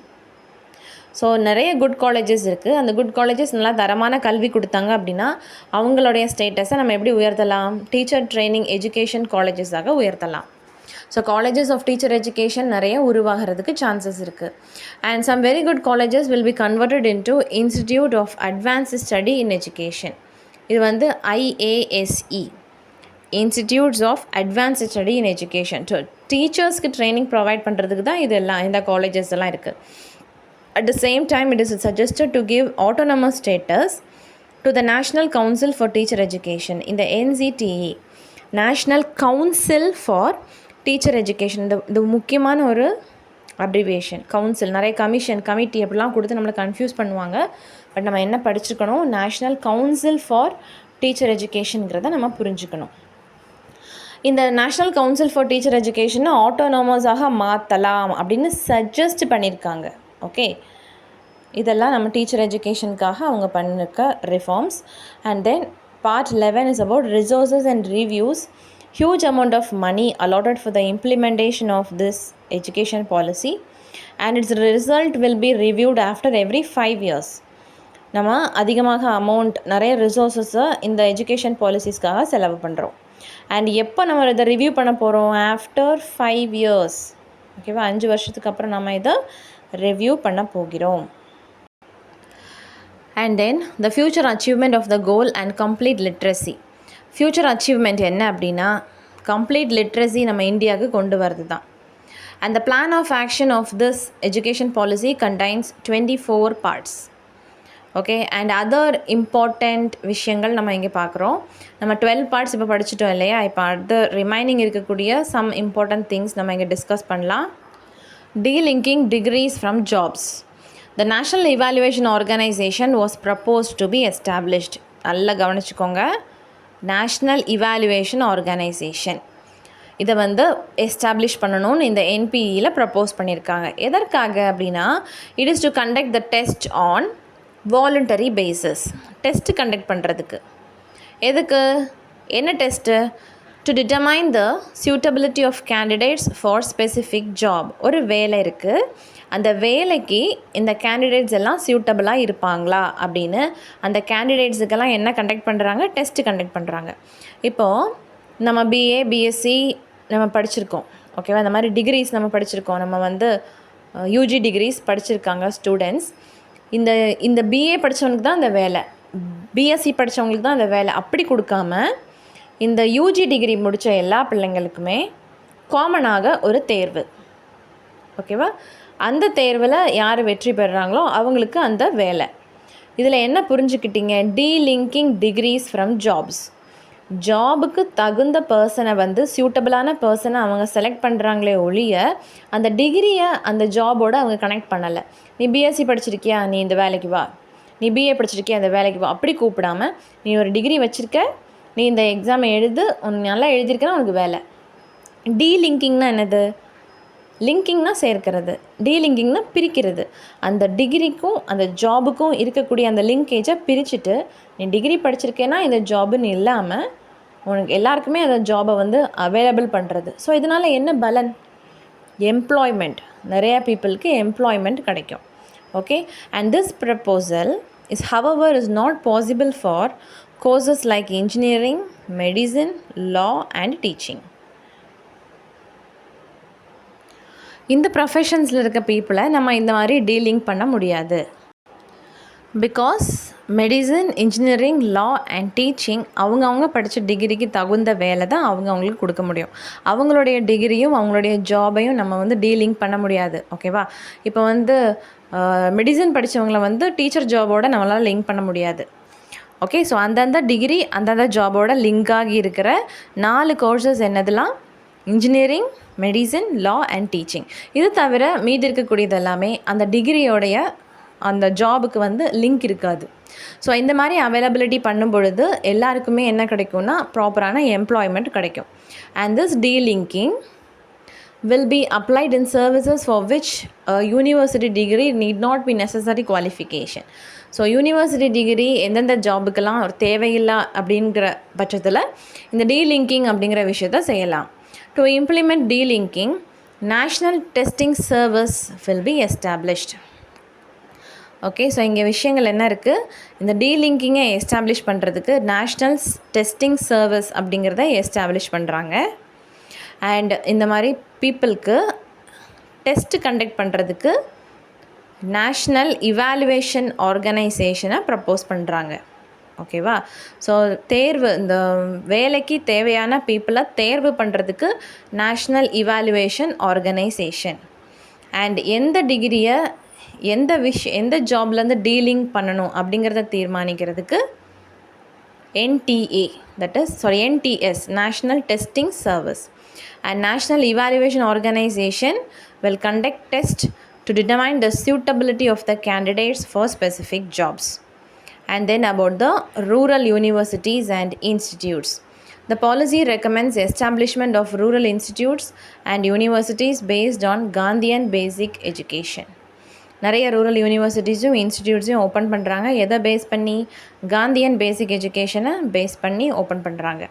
So நிறைய good colleges இருக்குது. அந்த good colleges நல்லா தரமான கல்வி கொடுத்தாங்க அப்படின்னா அவங்களுடைய ஸ்டேட்டஸை நம்ம எப்படி உயர்த்தலாம், டீச்சர் ட்ரைனிங் எஜுகேஷன் காலேஜஸாக உயர்த்தலாம். So colleges of teacher education நிறைய உருவாகிறதுக்கு சான்சஸ் இருக்குது. And some very good colleges will be converted into institute of advanced study in education. இது வந்து IASE, institutes of advanced study in education. So டீச்சர்ஸ்க்கு training provide பண்ணுறதுக்கு தான் இதெல்லாம் இந்த காலேஜஸ் எல்லாம் இருக்குது. At the same time, it is suggested to give autonomous status to the National Council for Teacher Education in the NCTE. National Council for Teacher Education. இந்த முக்கியமான ஒரு அப்ரிவேஷன். கவுன்சில், நிறைய கமிட்டி அப்படிலாம் கொடுத்து நம்மளை கன்ஃபியூஸ் பண்ணுவாங்க. பட் நம்ம என்ன படிச்சுக்கணும், நேஷ்னல் கவுன்சில் ஃபார் டீச்சர் எஜுகேஷனுங்கிறத நம்ம புரிஞ்சுக்கணும். இந்த நேஷ்னல் கவுன்சில் ஃபார் டீச்சர் எஜுகேஷனை ஆட்டோனோமஸாக மாற்றலாம் அப்படின்னு சஜஸ்ட் பண்ணியிருக்காங்க. ஓகே, இதெல்லாம் நம்ம டீச்சர் எஜுகேஷனுக்காக அவங்க பண்ணிருக்க reforms. And then part 11 is about resources and reviews. Huge amount of money allotted for the implementation of this education policy and its result will be reviewed after every 5 years. நம்ம அதிகமாக amount, நிறைய ரிசோர்ஸஸை இந்த education பாலிசிஸ்க்காக செலவு பண்ணுறோம். And எப்போ நம்ம இதை review பண்ண போகிறோம், ஆஃப்டர் 5 years. ஓகேவா, 5 வருஷத்துக்கு அப்புறம் நம்ம இதை ரிவ்யூ பண்ண போகிறோம். And then the future achievement of the goal and complete literacy. Future achievement என்ன அப்படின்னா, கம்ப்ளீட் லிட்ரஸி நம்ம இந்தியாவுக்கு கொண்டு வரது தான். And the plan of action of this education policy contains 24 parts. Okay, and other important விஷயங்கள் நம்ம இங்கே பார்க்குறோம். நம்ம 12 parts இப்போ படிச்சுட்டோம் இல்லையா, இப்போ அடுத்த ரிமைனிங் இருக்கக்கூடிய சம் இம்பார்ட்டன்ட் திங்ஸ் நம்ம இங்கே டிஸ்கஸ் பண்ணலாம். Delinking degrees from jobs. The National Evaluation Organization was proposed to be established. நல்லா கவனிச்சுக்கோங்க, நேஷ்னல் இவாலுவேஷன் ஆர்கனைசேஷன் இதை வந்து எஸ்டாப்ளிஷ் பண்ணணும்னு இந்த என்பிஇயில் ப்ரப்போஸ் பண்ணியிருக்காங்க. எதற்காக அப்படின்னா, it is to conduct the test on voluntary basis. Test conduct பண்ணுறதுக்கு. எதுக்கு, என்ன test? To determine the suitability of candidates for specific job. ஒரு வேலை இருக்குது, அந்த வேலைக்கு இந்த கேண்டிடேட்ஸ் எல்லாம் சூட்டபிளாக இருப்பாங்களா அப்படின்னு அந்த கேண்டிடேட்ஸுக்கெல்லாம் என்ன கண்டக்ட் பண்ணுறாங்க, டெஸ்ட்டு கண்டக்ட் பண்ணுறாங்க. இப்போது நம்ம பிஏ பிஎஸ்சி நம்ம படிச்சிருக்கோம். ஓகேவா, இந்த மாதிரி டிகிரிஸ் நம்ம படிச்சிருக்கோம். நம்ம வந்து யூஜி டிகிரிஸ் படிச்சிருக்காங்க ஸ்டூடெண்ட்ஸ். இந்த பிஏ படித்தவனுக்கு தான் இந்த வேலை, பிஎஸ்சி படித்தவங்களுக்கு தான் இந்த வேலை அப்படி கொடுக்காம, இந்த யூஜி டிகிரி முடித்த எல்லா பிள்ளைங்களுக்குமே காமனாக ஒரு தேர்வு. ஓகேவா, அந்த தேர்வில் யார் வெற்றி பெறுறாங்களோ அவங்களுக்கு அந்த வேலை. இதில் என்ன புரிஞ்சுக்கிட்டீங்க, டீலிங்கிங் டிகிரிஸ் ஃப்ரம் ஜாப்ஸ். ஜாபுக்கு தகுந்த பர்சனை வந்து சூட்டபிளான பர்சனை அவங்க செலக்ட் பண்ணுறாங்களே ஒழிய அந்த டிகிரியை அந்த ஜாபோடு அவங்க கனெக்ட் பண்ணலை. நீ பிஎஸ்சி படிச்சிருக்கியா, நீ இந்த வேலைக்கு வா. நீ பிஏ படிச்சிருக்கியா, அந்த வேலைக்கு வா. அப்படி கூப்பிடாமல், நீ ஒரு டிகிரி வச்சுருக்க, நீ இந்த எக்ஸாமை எழுது, உனக்கு நல்லா எழுதியிருக்கனா உனக்கு வேலை. டீலிங்கிங்னா என்னது? லிங்கிங்னா சேர்க்கிறது, டீலிங்கிங்னா பிரிக்கிறது. அந்த டிகிரிக்கும் அந்த ஜாபுக்கும் இருக்கக்கூடிய அந்த லிங்கேஜை பிரிச்சுட்டு, நீ டிகிரி படிச்சிருக்கேன்னா இந்த ஜாபுன்னு இல்லாமல் உனக்கு எல்லாருக்குமே அந்த ஜாபை வந்து அவைலபிள் பண்ணுறது. ஸோ இதனால் என்ன பலன்? எம்ப்ளாய்மெண்ட், நிறையா பீப்புளுக்கு எம்ப்ளாய்மெண்ட் கிடைக்கும். Okay, and this proposal is however is not possible for courses like engineering, medicine, law and teaching. இந்த ப்ரொஃபஷன்ஸில் இருக்க பீப்புளை நம்ம இந்த மாதிரி டீலிங் பண்ண முடியாது. Because medicine, engineering, law and teaching அவங்கவுங்க படித்த டிகிரிக்கு தகுந்த வேலை தான் அவங்களுக்கு கொடுக்க முடியும். அவங்களுடைய டிகிரியும் அவங்களுடைய ஜாபையும் நம்ம வந்து டீலிங் பண்ண முடியாது. ஓகேவா, இப்போ வந்து மெடிசன் படித்தவங்களை வந்து டீச்சர் ஜாபோடு நம்மளால் லிங்க் பண்ண முடியாது. ஓகே, ஸோ அந்தந்த டிகிரி அந்தந்த ஜாபோட லிங்க் ஆகி இருக்கிற 4 கோர்சஸ் என்னதுலாம், engineering, medicine, law and teaching. இது தவிர மீதி இருக்கக்கூடியது எல்லாமே அந்த டிகிரியோடைய அந்த ஜாபுக்கு வந்து லிங்க் இருக்காது. ஸோ இந்த மாதிரி அவைலபிலிட்டி பண்ணும் பொழுது எல்லாருக்குமே என்ன கிடைக்கும்னா ப்ராப்பரான எம்ப்ளாய்மெண்ட் கிடைக்கும். And this delinking will be applied in services for which a university degree need not be necessary qualification. So university degree எந்தெந்த ஜாபுக்கெல்லாம் ஒரு தேவையில்லை அப்படிங்கிற பட்சத்தில் இந்த டீலிங்கிங் அப்படிங்கிற விஷயத்த செய்யலாம். To implement delinking, national testing service will be established. Okay, so இங்கே விஷயங்கள் என்ன இருக்குது, இந்த டீலிங்கிங்கை எஸ்டாப்ளிஷ் பண்ணுறதுக்கு நேஷ்னல் டெஸ்டிங் சர்வீஸ் அப்படிங்கிறத எஸ்டாப்ளிஷ் பண்ணுறாங்க. அண்ட் இந்த மாதிரி பீப்புளுக்கு டெஸ்ட்டு கண்டக்ட் பண்ணுறதுக்கு நேஷ்னல் இவாலுவேஷன் ஆர்கனைசேஷனை ப்ரப்போஸ் பண்ணுறாங்க. ஓகேவா, ஸோ தேர்வு, இந்த வேலைக்கு தேவையான பீப்புளை தேர்வு பண்ணுறதுக்கு நேஷ்னல் இவாலுவேஷன் ஆர்கனைசேஷன். அண்ட் எந்த டிகிரியை எந்த ஜாப்லேருந்து டீலிங் பண்ணணும் அப்படிங்கிறத தீர்மானிக்கிறதுக்கு NTS, National Testing Service, and National Evaluation Organization will conduct tests to determine the suitability of the candidates for specific jobs. And then about the rural universities and institutes. The policy recommends establishment of rural institutes and universities based on Gandhian basic education. நிறைய rural யூனிவர்சிட்டிஸும் இன்ஸ்டிடியூட்ஸையும் open பண்ணுறாங்க. எதை base பண்ணி? Gandhian பேசிக் எஜுகேஷனை base பண்ணி open பண்ணுறாங்க.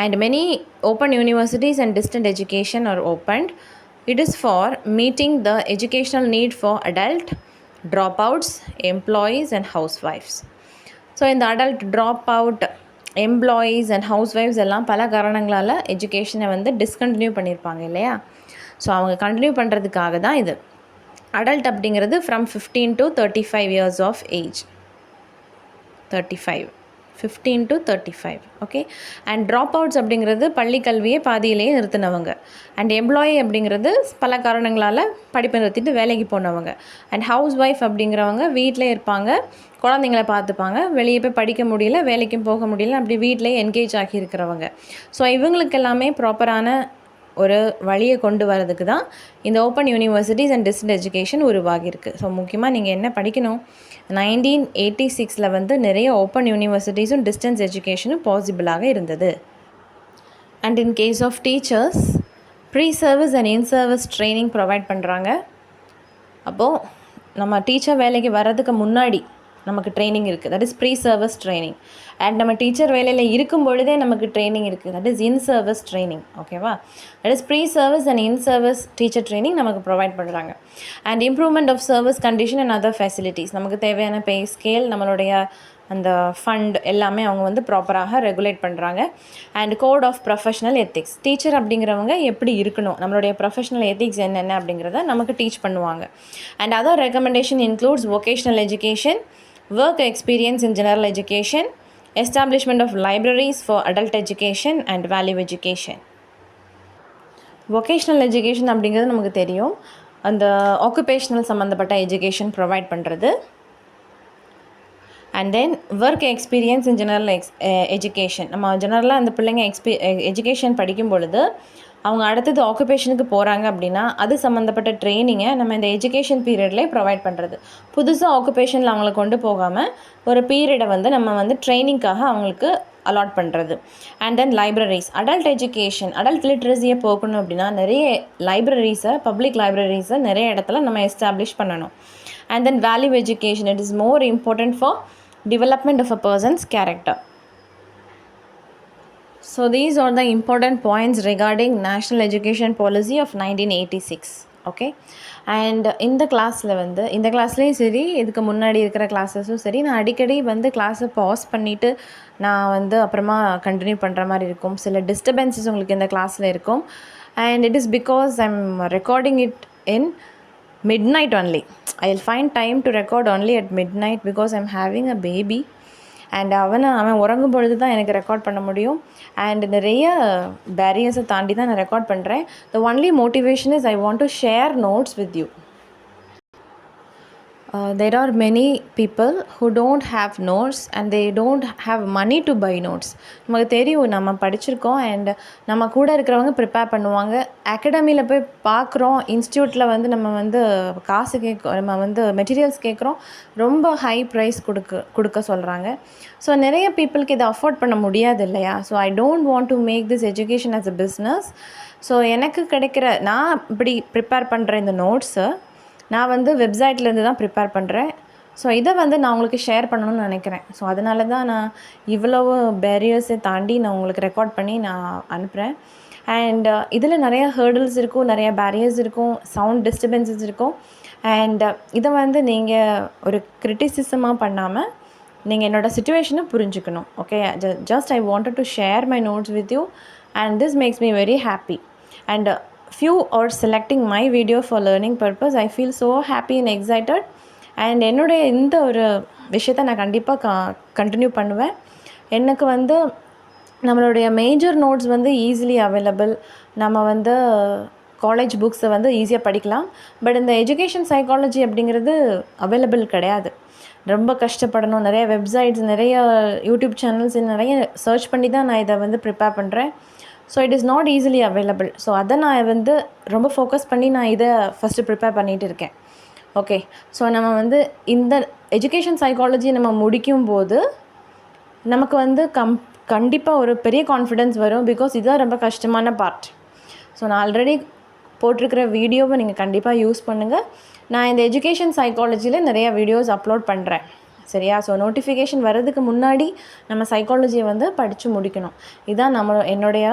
And many open universities and distant education are opened. It is for meeting the educational need for adult dropouts, employees and ஹவுஸ் ஒய்ஃப்ஸ். So இந்த adult dropout, employees and ஹவுஸ் ஒய்ஃப்ஸ் எல்லாம் பல காரணங்களால் எஜுகேஷனை வந்து டிஸ்கண்டினியூ பண்ணியிருப்பாங்க இல்லையா? ஸோ அவங்க கண்டினியூ பண்ணுறதுக்காக தான் இது. அடல்ட் அப்படிங்கிறது from 15 to 35 years of age. 15 to 35. Okay. And drop outs அப்படிங்கிறது பள்ளி கல்வியை பாதியிலேயே நிறுத்தினவங்க. அண்ட் எம்ப்ளாயி அப்படிங்கிறது பல காரணங்களால் படிப்பை நிறுத்திட்டு வேலைக்கு போனவங்க. அண்ட் ஹவுஸ் ஒய்ஃப் அப்படிங்கிறவங்க வீட்டிலே இருப்பாங்க, குழந்தைங்கள பார்த்துப்பாங்க, வெளியே போய் படிக்க முடியல, வேலைக்கும் போக முடியல, அப்படி வீட்டிலே என்கேஜ் ஆகி இருக்கிறவங்க. ஸோ இவங்களுக்கு எல்லாமே ப்ராப்பரான ஒரு வழியை கொண்டு வரதுக்கு தான் இந்த open universities and distant education உருவாகியிருக்கு. ஸோ முக்கியமாக நீங்கள் என்ன படிக்கணும்? 1986 வந்து நிறைய ஓப்பன் யூனிவர்சிட்டிஸும் டிஸ்டன்ஸ் எஜுகேஷனும் பாசிபிளாக இருந்தது. And in case of teachers, pre service and in service training provide பண்ணுறாங்க. அப்போது நம்ம டீச்சர் வேலைக்கு வர்றதுக்கு முன்னாடி நமக்கு ட்ரைனிங் இருக்குது, that is pre service training. And நம்ம டீச்சர் வேலையில் இருக்கும் பொழுதே நமக்கு ட்ரைனிங் இருக்குது, that is in service training. ஓகேவா? That is pre service and in service teacher training நமக்கு ப்ரொவைட் பண்ணுறாங்க. And improvement of service condition and other facilities, நமக்கு தேவையான பே ஸ்கேல், நம்மளுடைய அந்த ஃபண்ட் எல்லாமே அவங்க வந்து ப்ராப்பராக ரெகுலேட் பண்ணுறாங்க. And code of professional ethics, teacher அப்படிங்கிறவங்க எப்படி இருக்கணும், நம்மளுடைய ப்ரொஃபஷனல் எத்திக்ஸ் என்னென்ன அப்படிங்கிறத நமக்கு டீச் பண்ணுவாங்க. And other recommendation includes vocational education, work experience in general education, establishment of libraries for adult education and value education. vocational education அப்படிங்கிறது நமக்கு தெரியும், அந்த occupational சம்மந்தப்பட்ட எஜுகேஷன் ப்ரொவைட் பண்ணுறது. And then work experience in general education, நம்ம ஜெனரலாக அந்த பிள்ளைங்க எஜுகேஷன் படிக்கும் பொழுது அவங்க அடுத்தது ஆக்குபேஷனுக்கு போகிறாங்க அப்படின்னா அது சம்மந்தப்பட்ட ட்ரைனிங்கை நம்ம இந்த எஜுகேஷன் பீரியட்லேயே ப்ரொவைட் பண்ணுறது. புதுசாக ஆக்குபேஷனில் அவங்கள கொண்டு போகாமல் ஒரு பீரியடை வந்து நம்ம வந்து ட்ரைனிங்காக அவங்களுக்கு அலாட் பண்ணுறது. And then libraries, adult education, adult லிட்ரஸியை போகணும் அப்படின்னா நிறைய லைப்ரரிஸை, பப்ளிக் லைப்ரரிஸை நிறைய இடத்துல நம்ம எஸ்டாப்ளிஷ் பண்ணணும். And then value education, it is more important for development of a person's character. So these are the important points regarding National Education Policy of 1986. Okay, and இந்த கிளாஸ்லேயும் சரி, இதுக்கு முன்னாடி இருக்கிற கிளாஸஸும் சரி, நான் அடிக்கடி வந்து கிளாஸை பாஸ் பண்ணிவிட்டு நான் வந்து அப்புறமா கண்டினியூ பண்ணுற மாதிரி இருக்கும். சில டிஸ்டர்பன்சஸ் உங்களுக்கு இந்த கிளாஸில் இருக்கும். and it is because I'm recording it in midnight only. I'll find time to record only at midnight because I'm having a baby. And அவன் உறங்கும் பொழுது தான் எனக்கு ரெக்கார்ட் பண்ண முடியும். அண்ட் நிறைய பேரியர்ஸை தாண்டி தான் நான் ரெக்கார்ட் பண்ணுறேன். The only motivation is I want to share notes with you. There are many people who don't have notes and they don't have money to buy notes. நமக்கு தெரியும், நம்ம படிச்சிருக்கோம் அண்ட் நம்ம கூட இருக்கிறவங்க ப்ரிப்பேர் பண்ணுவாங்க. அகாடமியில் போய் பார்க்குறோம், இன்ஸ்டியூட்டில் வந்து நம்ம வந்து காசு நம்ம வந்து மெட்டீரியல்ஸ் கேட்குறோம், ரொம்ப ஹை ப்ரைஸ் கொடுக்க சொல்கிறாங்க. ஸோ நிறைய பீப்புளுக்கு இதை அஃபோர்ட் பண்ண முடியாது இல்லையா? So I don't want to make this education as a business. So எனக்கு கிடைக்கிற, நான் இப்படி ப்ரிப்பேர் பண்ணுற இந்த நோட்ஸை நான் வந்து வெப்சைட்லேருந்து தான் ப்ரிப்பேர் பண்ணுறேன். ஸோ இதை வந்து நான் உங்களுக்கு ஷேர் பண்ணணும்னு நினைக்கிறேன். ஸோ அதனால தான் நான் இவ்வளவு பேரியர்ஸை தாண்டி நான் உங்களுக்கு ரெக்கார்ட் பண்ணி நான் அனுப்புகிறேன். அண்ட் இதில் நிறைய ஹேர்டில்ஸ் இருக்கும், நிறைய பேரியர்ஸ் இருக்கும், சவுண்ட் டிஸ்டர்பன்சஸ் இருக்கும். அண்ட் இதை வந்து நீங்கள் ஒரு கிரிட்டிசிசமாக பண்ணாமல் நீங்கள் என்னோடய சிச்சுவேஷனை புரிஞ்சுக்கணும். Okay, just I wanted to share my notes with you and this makes me very happy. And few are selecting my video for learning purpose. I feel so happy and excited. and என்னுடைய இந்த ஒரு விஷயத்தை நான் கண்டிப்பாக continue பண்ணுவேன். எனக்கு வந்து நம்மளுடைய மேஜர் நோட்ஸ் வந்து ஈஸிலி அவைலபிள். நம்ம வந்து காலேஜ் புக்ஸை வந்து ஈஸியாக படிக்கலாம். பட் இந்த எஜுகேஷன் சைக்காலஜி அப்படிங்கிறது அவைலபிள் கிடையாது. ரொம்ப கஷ்டப்படணும். நிறைய வெப்சைட்ஸ், நிறைய யூடியூப் சேனல்ஸ், நிறைய சர்ச் பண்ணி தான் நான் இதை வந்து ப்ரிப்பேர் பண்ணுறேன். So it is not easily available. So அதை நான் வந்து ரொம்ப ஃபோக்கஸ் பண்ணி நான் இதை ஃபஸ்ட்டு ப்ரிப்பேர் பண்ணிகிட்டு இருக்கேன். ஓகே, ஸோ நம்ம வந்து இந்த எஜுகேஷன் சைக்காலஜி நம்ம முடிக்கும்போது நமக்கு வந்து கண்டிப்பாக ஒரு பெரிய கான்ஃபிடென்ஸ் வரும். பிகாஸ் இதுதான் ரொம்ப கஷ்டமான பார்ட். ஸோ நான் ஆல்ரெடி போட்டிருக்கிற வீடியோவை நீங்கள் கண்டிப்பாக யூஸ் பண்ணுங்கள். நான் இந்த எஜுகேஷன் சைக்காலஜியில் நிறைய வீடியோஸ் அப்லோட் பண்ணுறேன். சரியா? ஸோ நோட்டிஃபிகேஷன் வர்றதுக்கு முன்னாடி நம்ம சைக்காலஜியை வந்து படித்து முடிக்கணும். இதுதான் என்னுடைய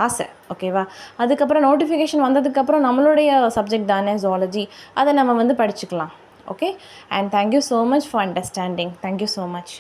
ஆசை. ஓகேவா? அதுக்கப்புறம் நோட்டிஃபிகேஷன் வந்ததுக்கப்புறம் நம்மளுடைய சப்ஜெக்ட் தானே ஜுவாலஜி, அதை நம்ம வந்து படிச்சுக்கலாம். Okay, and thank you so much for understanding. Thank you so much.